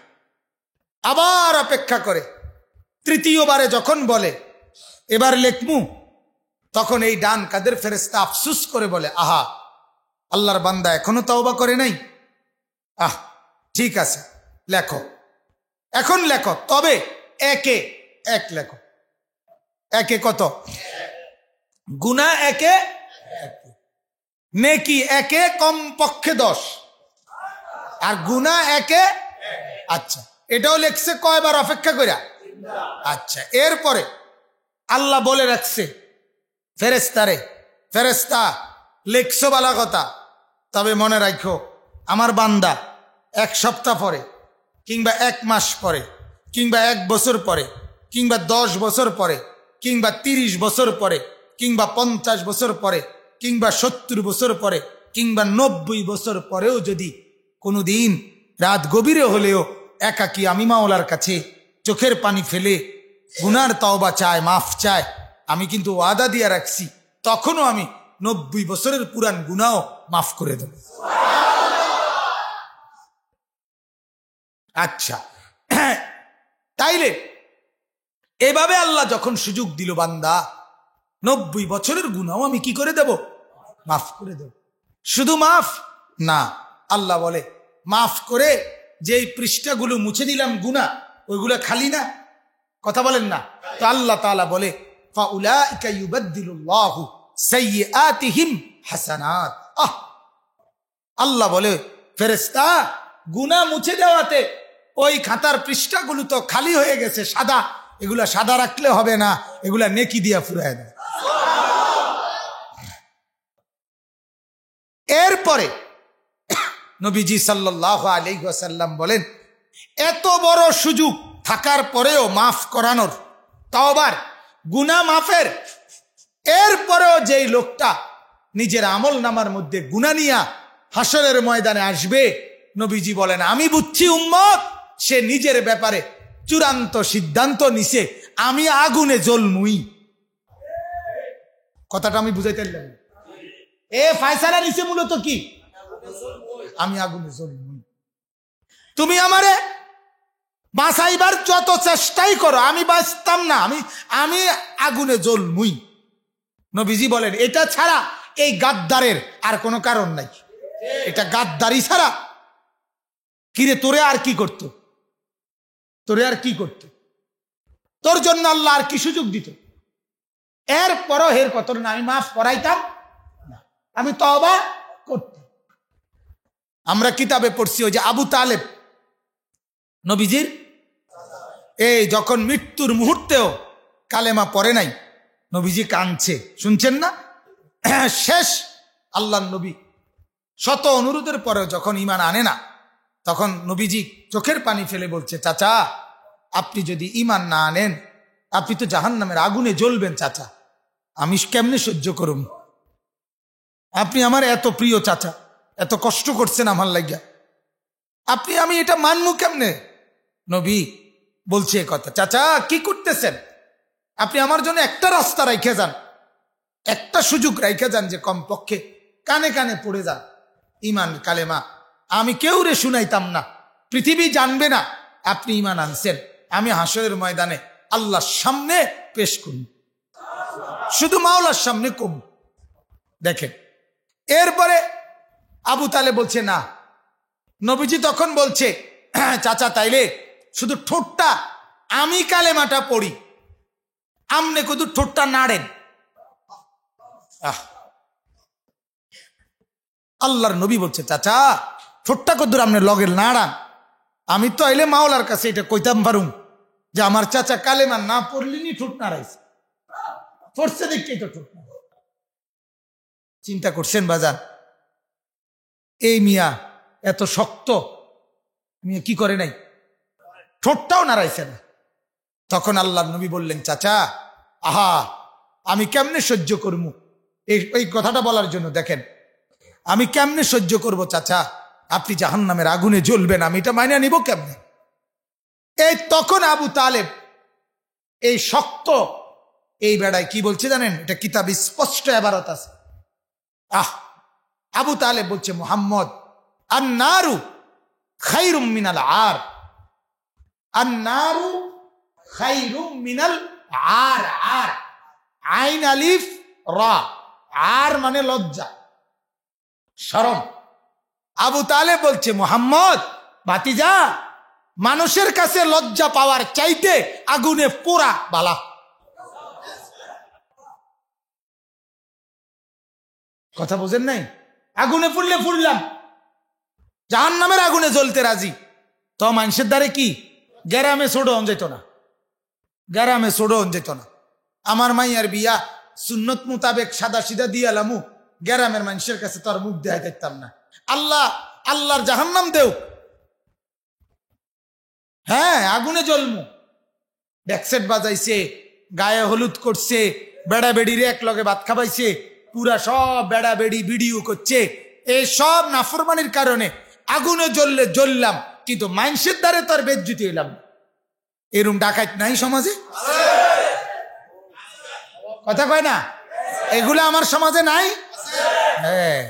আবার অপেক্ষা করে। তৃতীয়বারে যখন বলে এবার লেখমু, তখন এই ডান কাদের ফেরেশতা আফসুস করে বলে আহা আল্লাহর বান্দা এখনো তওবা করে নাই, ঠিক আছে লেখো, এখন লেখো, তবে একে এক লেখো। একে কত? গুনাহ একে, নেকি একে কমপক্ষে 10, আর গুনাহ একে। আচ্ছা, এটাও লেখছে কয়বার অপেক্ষা কইরা? আচ্ছা, এরপরে আল্লাহ বলে রাখছে ফেরেশতারে, ফেরেশতা লেখছো বালা কথা, তবে মনে রাখো আমার বান্দা 1 সপ্তাহ পরে কিংবা 1 মাস পরে কিংবা 1 বছর পরে কিংবা 10 বছর পরে কিংবা 30 বছর পরে কিংবা 50 বছর পরে কিংবা 70 বছর পরে কিংবা 90 বছর পরেও যদি কোনোদিন রাত গভীরে হলেও একাকী আমি মাওলার কাছে চোখের পানি ফেলে গুনার তওবা চায়, মাফ চায়, আমি কিন্তু ওয়াদা দিয়ে রাখছি তখনও আমি 90 বছরের পুরান গুনাহ মাফ করে দেব। আচ্ছা, তাইলে এভাবে আল্লাহ যখন সুযোগ দিল বান্দা 90 বছরের গুনাহ আমি কি করে দেব? মাফ করে দেব। শুধু মাফ না, আল্লাহ বলে মাফ করে যেই পৃষ্ঠাগুলো মুছে দিলাম গুনাহ, ওইগুলো খালি না, কথা বলেন না? তো আল্লাহ তাআলা বলে ফাউলাইকা ইউবাদদিলুল্লাহু সাইয়্যাতিহিম হাসানাত। আল্লাহ বলে ফেরেশতা গুনাহ মুছে দেওয়াতে ওই খাতার পৃষ্ঠাগুলো তো খালি হয়ে গেছে, সাদা, এগুলা সাদা রাখলে হবে না, এগুলা নেকি দিয়া ফুরায় দেয়। এরপরে নবীজি সাল্লাল্লাহু আলাইহি ওয়াসাল্লাম বলেন এত বড় সুযোগ থাকার পরেও মাফ করানোর, তওবার, গুনাহ মাফের, এরপরেও যেই লোকটা নিজের আমল নামার মধ্যে গুনাহ নিয়া হাসরের ময়দানে আসবে, নবীজি বলেন আমি বুঝছি উম্মত সে নিজের ব্যাপারে চূড়ান্ত সিদ্ধান্ত নিছে, আমি আগুনে জ্বলমুই। কথাটা আমি বুঝাইতে পারলাম? ফায়সালা নিছে মূলত কি, আমি আগুনে জ্বলমুই। তুমি আমারে বাঁচাইবার যত চেষ্টাই করো, আমি বাঁচতাম না, আমি আগুনে জ্বলমুই। নবীজি বলেন এটা ছাড়া এই গাদ্দারের আর কোনো কারণ নাই, এটা গাদ্দারি ছাড়া। কিরে তোরে আর কি করতো, তোরে আর কি করতো, তোর জন্য আল্লাহ আর কি সুযোগ দিত? এরপরও হের কত না আমি মাফ করাইতাম না, আমি তওবা করতাম। আমরা কিতাবে পড়ছি ওই যে আবু তালেব নবীজির যখন মৃত্যুর মুহূর্তেও কালেমা পড়ে নাই, নবীজি কাঁদছে, শুনছেন না? শেষ আল্লাহর নবী শত অনুরোধের পরেও যখন ঈমান আনে না, তখন নবীজি চোখের পানি ফেলে বলছে চাচা আপনি যদি ঈমান না আনেন আপনি তো জাহান্নামের আগুনে জ্বলবেন চাচা, আমি কেমনে সহ্য করুম? আপনি আমার এত প্রিয় চাচা, এত কষ্ট করছেন আমার লাগিয়া, আমি এটা মানবো কেমনে? নবী বলছে কথা, চাচা কি করতেছেন? আপনি আমার জন্য একটা রাস্তা রাইখে যান, একটা সুযোগ রাইখে যান যে কমপক্ষে কানে কানে পড়ে যান ঈমান কালেমা, আমি কেউ রে শুনাইতাম না, পৃথিবী জানবে না আপনি ঈমান আনছেন, আমি হাসরের ময়দানে আল্লাহর সামনে পেশ করুন, শুধু মাওলার সামনে কম। দেখেন এরপরে আবু তালেব বলছে না। নবীজি তখন বলছে চাচা তাইলে শুধু ঠোঁটটা আমি কালেমাটা পড়ি, আমনে শুধু ঠোঁটটা নাড়েন। আল্লাহর নবী বলছে চাচা ঠোঁটটা কদ্দুর আমনে লগের নাড়ান, আমি তো আইলে মাওলার কাছে এটা কইতাম পারুম যে আমার চাচা কালেমা না পড়লিনি ঠোঁট নাড়াইছে, পড়ছে দেখতেই তো ঠোঁট। চিন্তা করছেন বাজান, এই মিয়া এত শক্ত মিয়া কি করে নাই, ঠোঁটটাও নাড়াইছে না। তখন আল্লাহর নবী বললেন চাচা আহা আমি কেমনে সহ্য করব? এই কথাটা বলার জন্য দেখেন আমি কেমনে সহ্য করব চাচা, আপনি জাহান্নামের আগুনে জ্বলবেন, আমি এটা মাইনা নিব কেমনে? তখন আবু তালেব এই শক্ত এই বেড়ায় কি বলছে জানেন? এটা কিতাবে স্পষ্ট ইবারত আছে। আবু তালেব বলছে মুহাম্মদ আন-নারু খায়রুম মিনাল আর, আন-নারু খায়রুম মিনাল আর, আর আইন আলিফ রা, আর মানে লজ্জা শরম। আবু তালেব বলছে মুহাম্মদ ভাতিজা মানুষের কাছে লজ্জা পাওয়ার চাইতে আগুনে পোড়া বালা। কথা বোঝেন নাই? আগুনে পুড়লে পুড়লাম, জাহান্নামের আগুনে জ্বলতে রাজি, তো মানুষের দ্বারে কি গ্যারামে ছোড়ো যেত না, গ্যারামে ছোড়ো যেত না। আমার মাইয়ার বিয়া সুন্নত মোতাবেক সাদা সিধা দিয়ালামু, গ্যারামের মানুষের কাছে তো আর মুখ দেখাই দেখতাম না। আল্লাহর জাহান্নাম দেও, হ্যাঁ আগুনে জ্বলমু। ব্যাকসেট বাজাইছে, গায়ে হলুদ করছে, বেড়া বেড়িরে এক লগে ভাত খাবাইছে, পুরা সব বেড়া বেড়ি ভিডিও করছে, এই সব নাফরমানির কারণে আগুনে জ্বললে জ্বললাম, কিন্তু মানুষের দ্বারে তার বেজ্জতি হইলাম। এরম ডাকাত নাই সমাজে? কথা কয় না? এগুলা আমার সমাজে নাই? হ্যাঁ,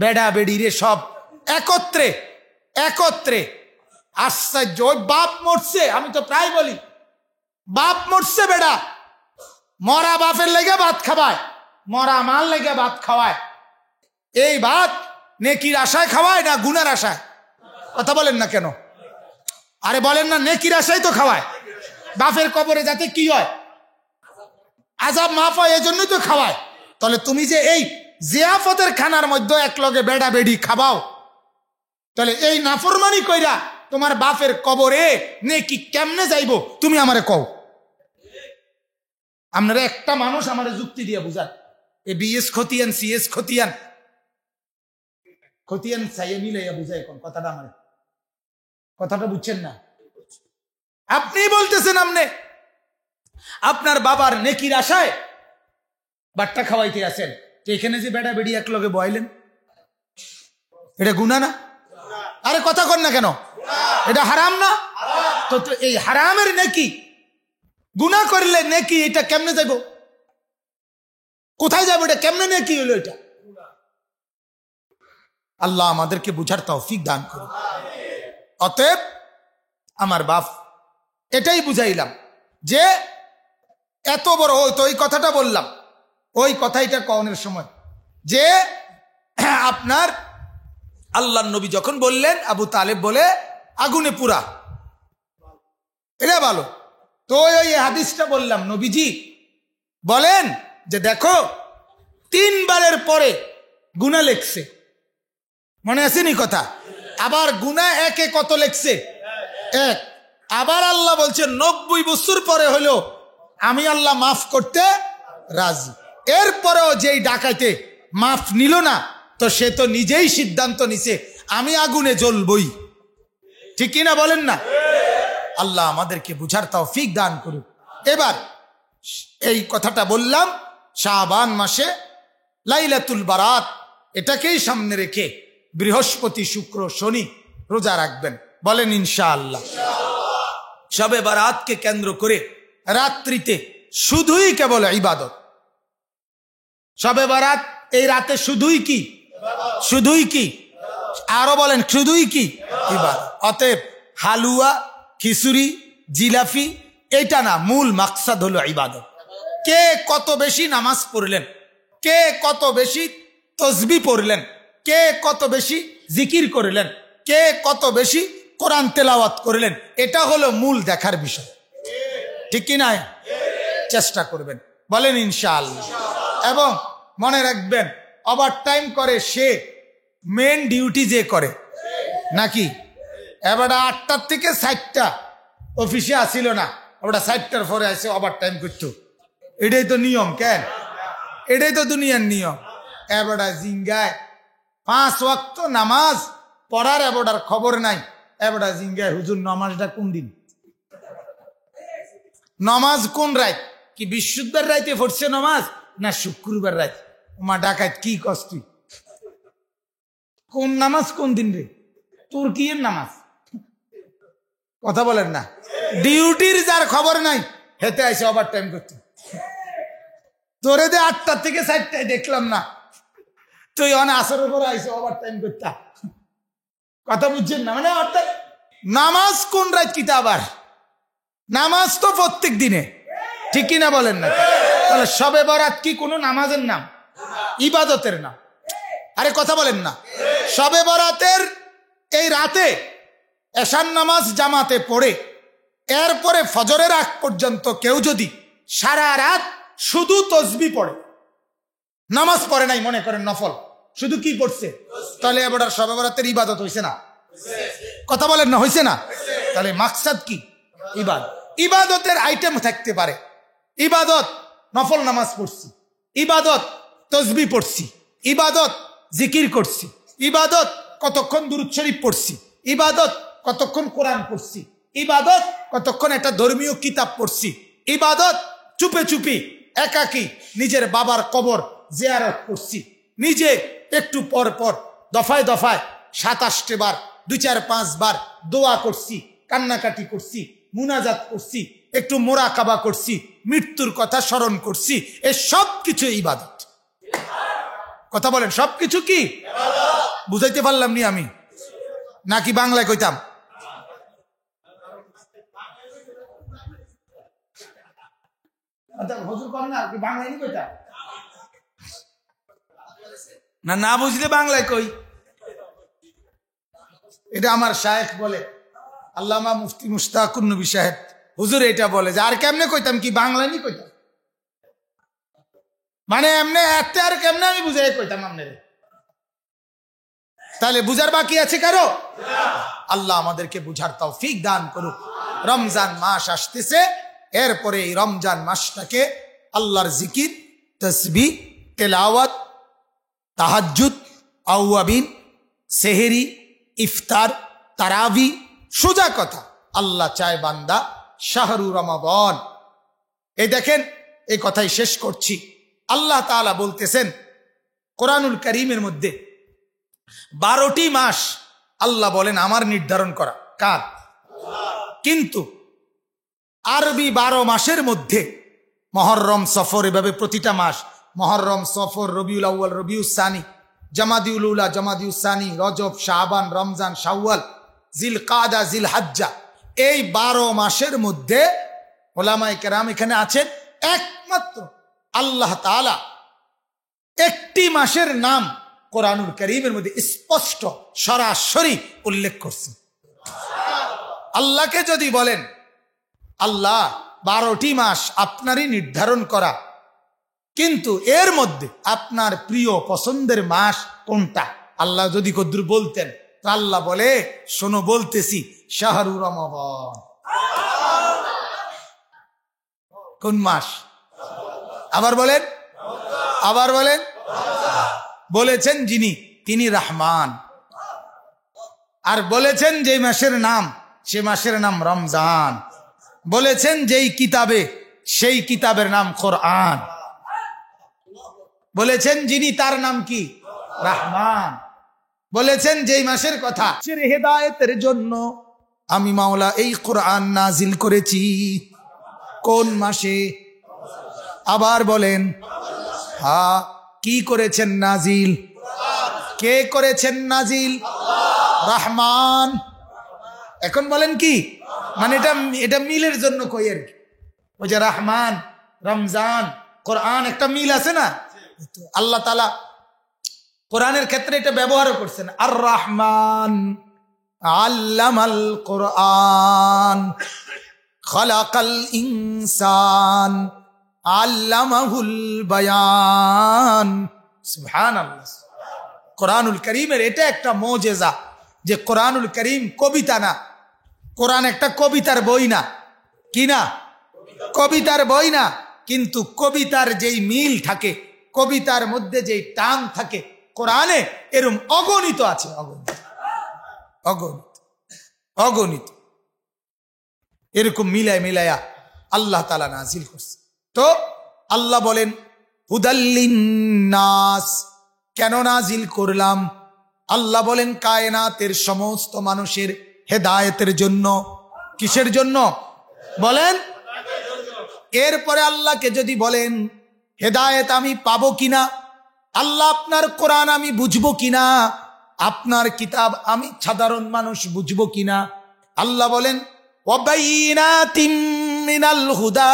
বেড়া বেড়িরে সব একত্রে একত্রে। আশ্চর্য, ওই বাপ মরছে, আমি তো প্রায় বলি বাপ মরছে, বেড়া মরা বাপের লেগে ভাত খাওয়ায়, মরা মাল লেগে ভাত খাওয়ায়। এই ভাত নেকির আশায় খাওয়ায় না গুনার আশায়? কথা বলেন না কেন? আরে বলেন না, নেকির আশায় তো খাওয়ায়। বাপের কবরে যাতে কি হয়, আযাব মাফ হয়, এজন্যই তো খাওয়ায়। তাহলে তুমি যে এই জিয়াফতের খানার মধ্যে এক লগে বেড়া বেড়ি খাবাও, তাহলে এই নাফরমানি কইরা তোমার বাপের কবরে নেকি কেমনে যাইবো তুমি আমারে কও। আপনারা একটা মানুষ আমারে যুক্তি দিয়ে বুঝান, এ বিএস খতিয়ান সিএস খতিয়ান খতিয়ান চাইয়ে মিলাইয়া বুঝাই কোন কথাটা, আমার কথাটা বুঝছেন না? আপনি বলতেছেন আপনি আপনার বাবার নেকির আশায় বাট্টা খাওয়াইতে আছেন, তো এখানে যে বেড়া বেড়ি এক লগে বয়াইলেন, এটা গুনাহ না? আরে কথা কর না কেন? এটা হারাম না? তো এই হারামের নেকি, গুনাহ করলে নেকি, এটা কেমনে যাব? কোথায় যাবো? এটা কেমনে নেকি হলো? এটা আল্লাহ আমাদেরকে বুঝার তৌফিক দান করুন। অতএব আমার বাপ, এটাই বুঝাইলাম যে এত বড় তো ওই কথাটা বললাম, ওই কথাইটা কওনের সময় যে আপনার আল্লাহর নবী যখন বললেন আবু তালেব বলে আগুনে পুরা, এটা ভালো। তো ওই হাদিসটা বললাম, নবীজি বলেন যে দেখো 3 বারের পরে গুনাহ লেখছে, মনে আছে নি কথা? আবার গুনাহ একে কত লেখছে? 1। আবার আল্লাহ বলছে 90 বছর পরে হলো আমি আল্লাহ মাফ করতে রাজি। এরপরেও যেই ডাকাইতে মাফ নিল না, তো সে তো নিজেই সিদ্ধান্ত নিছে আমি আগুনে জ্বলবই। ঠিক কিনা বলেন না? আল্লাহ আমাদেরকে বুঝার তৌফিক দান করুন। এবার এই কথাটা বললাম, শাবান মাসে লাইলাতুল বারাত, এটাকেই সামনে রেখে বৃহস্পতি, শুক্র, শনি রোজা রাখবেন, বলেন ইনশাআল্লাহ। শবে বারাতকে কেন্দ্র করে রাত্রিতে শুধুই কেবল ইবাদত। শবে বারাত এই রাতে শুধুই কি? শুধুই কি? আরো বলেন, শুধুই কি? ইবাদত। অতএব হালুয়া, খিচুড়ি, জিলাফি এটা না, মূল মাকসাদ হলো ইবাদত। কে কত বেশি নামাজ পড়লেন, কে কত বেশি তসবিহ পড়লেন, কে কত বেশি জিকির করলেন, কে কত বেশি কোরআন তেলাওয়াত করলেন, এটা হলো মূল দেখার বিষয়। ঠিক কি না? চেষ্টা করবেন, বলেন ইনশাআল্লাহ। এবং মনে রাখবেন, ওভার টাইম করে সে মেন ডিউটি যে করে নাকি? এবার 8টার থেকে 7টা অফিসে আসিল না, ওটা 7টার পরে আসে ওভার টাইম করতো। এটাই তো নিয়ম, কেন? এটাই তো দুনিয়ার নিয়ম। এবার জিঙ্গায় 5 ওয়াক্ত নামাজ পড়ার এবার খবর নাই। এবার জিঙ্গায় হুজুর নামাজটা কোন দিন, নামাজ কোন রাত, কি বৃহস্পতিবার রাতে পড়ছে নামাজ না শুক্রবার রাত? মা ডাকাত কি কষ্ট, কোন নামাজ কোন দিন রে? তুর্কির নামাজ। কথা বলেন না? ডিউটির যার খবর নাই হেতে আইসে ওভার টাইম করতে। তোরে দে 8টা থেকে 7টায় দেখলাম না, তুই অনেক আসরের পরে আইসে ওভার টাইম করতা। কথা বুঝছেন না? মানে অর্থাৎ নামাজ কোন রাত কিতা? আবার নামাজ তো প্রত্যেক দিনে, ঠিক কিনা বলেন না? তাহলে শবে বরাত কি কোনো নামাজের নাম? ইবাদতের নাম। আরে কথা বলেন না? শবে বরাতের এই রাতে এশার নামাজ জামাতে পড়ে এরপরে ফজরের আগ পর্যন্ত কেউ যদি সারা রাত শুধু তসবিহ পড়ে, নামাজ পড়ে নাই, মনে করেন নফল, শুধু কি পড়ছে, তাহলে এবার শবে বরাতের ইবাদত হইছে না? কথা বলেন না? হইছে না? তাহলে মাকসাদ কি? ইবাদত। ইবাদতের আইটেম থাকতে পারে, ইবাদত নফল নামাজ পড়ছি, ইবাদত তসবিহ পড়ছি, ইবাদত জিকির করছি, ইবাদত কতক্ষণ দুরূদ শরীফ পড়ছি, ইবাদত কতক্ষণ কোরআন পড়ছি, ইবাদত কতক্ষণ একটা ধর্মীয় কিতাব পড়ছি, ইবাদত চুপে চুপি একাকি নিজের বাবার কবর জিয়ারত করছি, নিজে একটু পর পর দফায় দফায় 27 বার 2-4-5 বার দোয়া করছি, কান্নাকাটি করছি, মুনাজাত করছি, একটু মোরাকাবা করছি, মৃত্যুর কথা স্মরণ করছি। এ সব কিছু ইবাদত। কথা বলেন, সবকিছু কি? বুঝাইতে পারলাম নি আমি? নাকি বাংলায় কইতাম? না না বুঝলে বাংলায় কই। এটা আমার শায়েখ বলে, আল্লামা মুফতি মুশতাকুর নবী সাহেব হুজুর এটা বলে যে আর কেমনে কইতাম কি, বাংলায় নি কইতাম, মানে এমনি এতে আর কেমনে আমি বুঝাই কইতাম আপনারে? তাহলে বুঝার বাকি আছে কারো? আল্লাহ আমাদেরকে বুঝার তৌফিক দান করুক। রমজান মাস আসতেছে, এরপরে এই রমজান মাসটাকে আল্লাহর জিকির, তাসবিহ, তেলাওয়াত, তাহাজ্জুদ, আওয়াবিন, সেহেরি, ইফতার, তারাবি, সোজা কথা আল্লাহ চায় বান্দা শাহরু রমাদান। এই দেখেন, এই কথাই শেষ করছি। আল্লাহ তাআলা বলতেছেন কোরআনুল কারীমের মধ্যে, 12টি মাস আল্লাহ বলেন আমার নির্ধারণ করা। কার? কিন্তু আরবি 12 মাসের মধ্যে মুহররম, সফর, এভাবে প্রতিটা মাস, মুহররম, সফর, রবিউল আউয়াল, রবিউস সানি, জামাদিউল উলা, জামাদিউস সানি, রজব, শাবান, রমজান, শাওয়াল, জিলকাদা, জিলহজ্জা, এই 12 মাসের মধ্যে ওলামায়ে কেরাম এখানে আছেন, একমাত্র আল্লাহ তাআলা একটি মাসের নাম কোরআনুল কারীমের মধ্যে স্পষ্ট সরাসরি উল্লেখ করছেন। আল্লাহকে যদি বলেন আল্লাহ 12টি মাস আপনারই নির্ধারণ করা, কিন্তু এর মধ্যে আপনার প্রিয় পছন্দের মাস কোনটা, আল্লাহ যদি কদ্দুর বলতেন, তো আল্লাহ বলে শোনো বলতেছি, শাহরু রমাদান। কোন মাস? আবার বলেন, আবার বলেন। বলেছেন যিনি, তিনি রহমান। আর বলেছেন যে মাসের নাম, সে মাসের নাম রমজান। বলেছেন যেই কিতাবে, সেই কিতাবের নাম কোরআন। বলেছেন যিনি, তার নাম কি? রহমান। বলেছেন যেই মাসের কথা, সে হেদায়েতের জন্য আমি মাওলা এই কোরআন নাজিল করেছি। কোন মাসে? আবার বলেন। হ্যাঁ, কি করেছেন নাজিল? কে করেছেন নাজিল? রহমান। এখন বলেন কি, মানে এটা মিলের জন্য কই আর কি, ওই যে রহমান, রমজান, কোরআন, একটা মিল আছে না? আল্লাহ তাআলা কোরআনের ক্ষেত্রে এটা ব্যবহার করছেন, আর রহমান আল্লামাল কোরআন খালাকাল ইনসান আল্লামাহুল বায়ান। সুবহানাল্লাহ। কোরআনুল কারীমের এটা একটা মুজিজা যে কোরআনুল কারীম কবিতা না, কোরআন একটা কবিতার বই না। কি না? কবিতার বই না, কিন্তু কবিতার যেই মিল থাকে, কবিতার মধ্যে যেই টান থাকে, কোরআনে এরকম অগণিত আছে, অগণিত অগণিত অগণিত, এরকম মিলায় মিলায়া আল্লাহ তাআলা নাজিল করছে। তো আল্লাহ বলেন হুদাল্লিন্নাস, কেন নাজিল করলাম? আল্লাহ বলেন কায়নাতের সমস্ত মানুষের হেদায়েতের জন্য। কিসের জন্য বলেন? এরপরে আল্লাহকে যদি বলেন হেদায়েত আমি পাবো কিনা, আল্লাহ আপনার কোরআন আমি বুঝবো কিনা, আপনার কিতাব আমি সাধারণ মানুষ বুঝবো কিনা, আল্লাহ বলেন ওয়াবাইনাতিম মিনাল হুদা,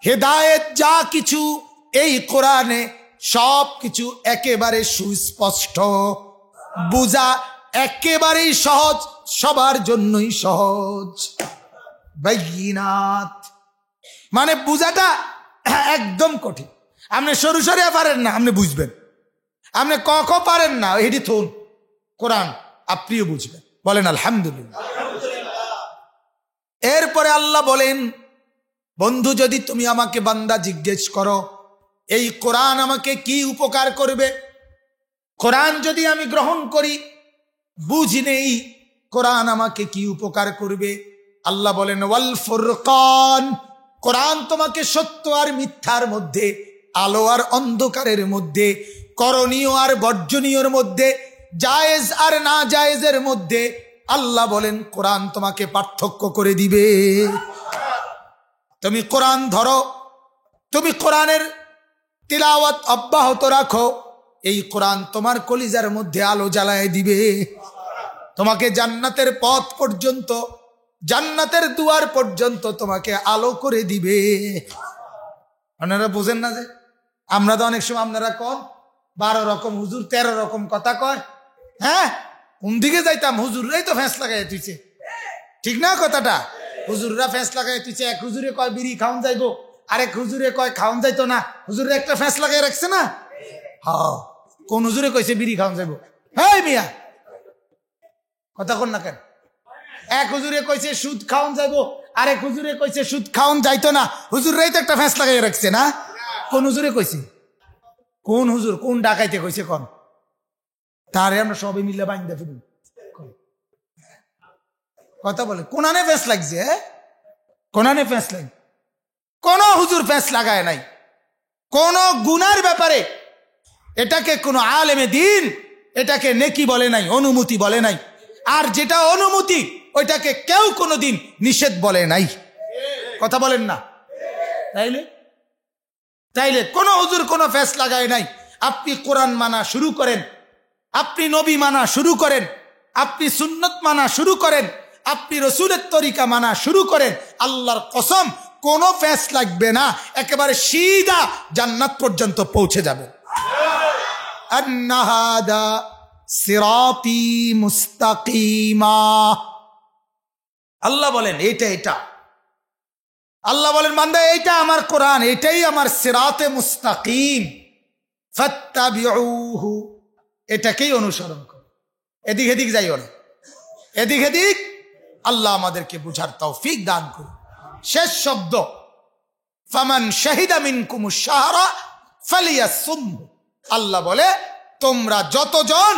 হেদায়েত যা কিছু এই কোরআনে সব কিছু একেবারে সুস্পষ্ট, বুঝা একেবারেই সহজ, সবার জন্যই সহজ। বাইনাত মানে বুঝাটা একদম কঠিন। আপনি সরু সরিয়া পারেন না, আপনি বুঝবেন। আপনি ক পারেন না, এটি থুন কোরআন আপনিও বুঝবেন। বলেন আলহামদুলিল্লাহ। এরপরে আল্লাহ বলেন বন্ধু, যদি তুমি আমাকে বান্দা জিজ্ঞেস করো এই কোরআন আমাকে কি উপকার করবে, কোরআন যদি আমি গ্রহণ করি, বুঝ নেই কোরআন আমাকে কি উপকার করবে, আল্লাহ বলেন ওয়াল ফুরকান, কোরআন তোমাকে সত্য আর মিথ্যার মধ্যে, আলো আর অন্ধকারের মধ্যে, করণীয় আর বর্জনীয়র মধ্যে, জায়েজ আর না জায়েজের মধ্যে, আল্লাহ বলেন কোরআন তোমাকে পার্থক্য করে দিবে। তুমি কোরআন ধরো, তুমি কোরআনের তিলাওয়াত অব্যাহত রাখো, এই কোরআন তোমার কলিজার মধ্যে আলো জ্বালায় দিবে, তোমাকে জান্নাতের পথ পর্যন্ত, জান্নাতের দুয়ার পর্যন্ত তোমাকে আলো করে দিবে। আপনারা বুঝেন না যে আমরা তো অনেক সময়, আপনারা কন 12 রকম হুজুর 13 রকম কথা কয়, হ্যাঁ কোন দিকে যাইতাম, হুজুররাই তো ফেঁস লাগাই তুইছে, ঠিক না কথাটা? হুজুররা ফেঁস লাগাই তুইছে, এক হুজুরে কয় বিড়ি খাওন যাইবো, আরেক হুজুরে কয় খাওন যাইতো না, হুজুরে একটা ফেঁস লাগাই রাখছে না। হ্যাঁ, কোন হুজুরে কইছে বিড়ি খাওন যাইবো? হ্যাঁ মিয়া কথা কন না কেন? এক হুজুরে কইছে সুদ খাওন যাইবো, আরেক হুজুরে কইছে সুদ খাওন যাইতো না, হুজুররাই তো একটা ফেঁস লাগাই রাখছে না। কোন হুজুরে কইছে? কোন হুজুর, কোন ডাকাইতে কইছে কোন? তারে আমরা সবাই মিলে বাইন্দা ফিরুন কথা বলে। কোনানে ফেঁস লাগছে? কোনানে ফেঁস লাগ? কোন হুজুর ফেঁস লাগায় নাই। কোন গুনার ব্যাপারে এটাকে কোন আলেমে দিন এটাকে নেকি বলে নাই, অনুমতি বলে নাই। আর যেটা অনুমতি ওইটাকে কেউ কোনোদিন নিষেধ বলে নাই। কথা বলেন না? তাইলে কোন হুজুর কোনো ফেস লাগায় নাই। আপনি কোরআন মানা শুরু করেন, আপনি নবী মানা শুরু করেন, আপনি সুন্নত মানা শুরু করেন, আপনি রসুলের তরিকা মানা শুরু করেন, আল্লাহর কসম কোনো ফেস লাগবে না, একেবারে সিধা জান্নাত পর্যন্ত পৌঁছে যাবে। আন্না হাদা সিরাতি মুস্তাকিমা, আল্লাহ বলেন এটা আল্লাহ বলেন বান্দা এইটা আমার কোরআন, এটাই আমার সিরাতে মুস্তাকিম, ফাত্তাবিউহু, এটাকেই অনুসরণ করো। এদিক এদিক যাইও না, এদিক এদিক। আল্লাহ আমাদেরকে বুঝার তৌফিক দান করুন। শেষ শব্দ, ফামান শাহিদা মিনকুমুশ শাহরা ফালিয়াসুমহু। আল্লাহ বলে তোমরা যতজন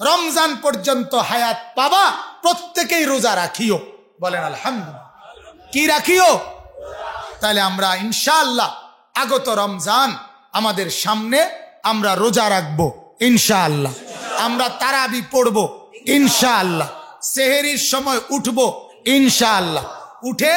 রমজান পর্যন্ত হায়াত পাবা প্রত্যেকেই রোজা রাখিও। বলেন আলহামদুলিল্লাহ। কি রাখিও? তাহলে আমরা ইনশাআল্লাহ আগত রমজান আমাদের সামনে, আমরা রোজা রাখবো ইনশাআল্লাহ, আমরা তারাবি পড়বো ইনশাআল্লাহ, সেহেরির সময় উঠবো ইনশাআল্লাহ, উঠে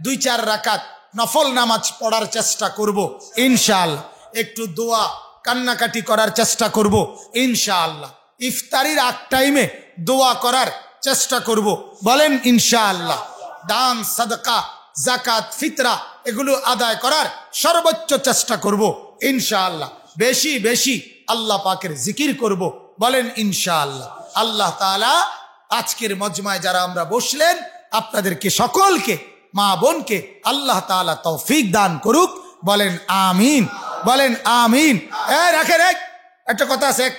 2-4 রাকাত নফল নামাজ পড়ার চেষ্টা করব ইনশাআল্লাহ, একটু দোয়া কান্নাকাটি করার চেষ্টা করব ইনশাআল্লাহ, ইফতারির আগ টাইমে দোয়া করার চেষ্টা করব। বলেন ইনশাআল্লাহ। দান সাদকা জাকাত ফিতরা এগুলো আদায় করার সর্বোচ্চ চেষ্টা করব ইনশাআল্লাহ। বেশি বেশি আল্লাহ পাকের জিকির করব। বলেন ইনশাআল্লাহ। আল্লাহ তাআলা আজকের মজমায় যারা আমরা বসলেন আপনাদেরকে সকলকে, মা বোনকে আল্লাহ তাআলা তৌফিক দান করুক। বলেন আমিন, বলেন আমিন। রাখেন, একটা কথা আছে, 1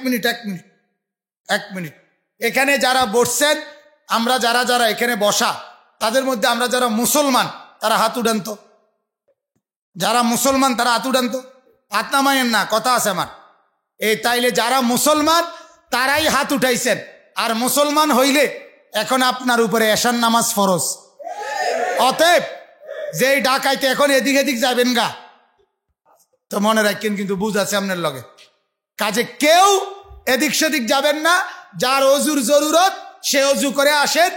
মিনিট। এখানে যারা বসছেন, আমরা যারা এখানে বসা, তাদের মধ্যে আমরা যারা মুসলমান তারা হাত উঠান তো। যারা মুসলমান তারা হাত উঠান তো, হাত নামায়েন না, কথা আছে আমার। তাইলে যারা মুসলমান তারাই হাত উঠাইছেন। আর মুসলমান হইলে এখন আপনার উপরে এশার নামাজ ফরজ। অতএব যেই ডাকাইতে এখন এদিক এদিক যাবেন গা, তো মনে রাখেন কিন্তু বুঝ আছে আপনার লগে, কাজে কেউ এদিক সেদিক যাবেন না। যার অজুর জরুরত সে অজু করে আসেন,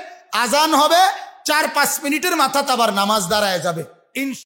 আজান হবে 4-5 মিনিটের মাথা আবার নামাজ দাঁড়ায় যাবে।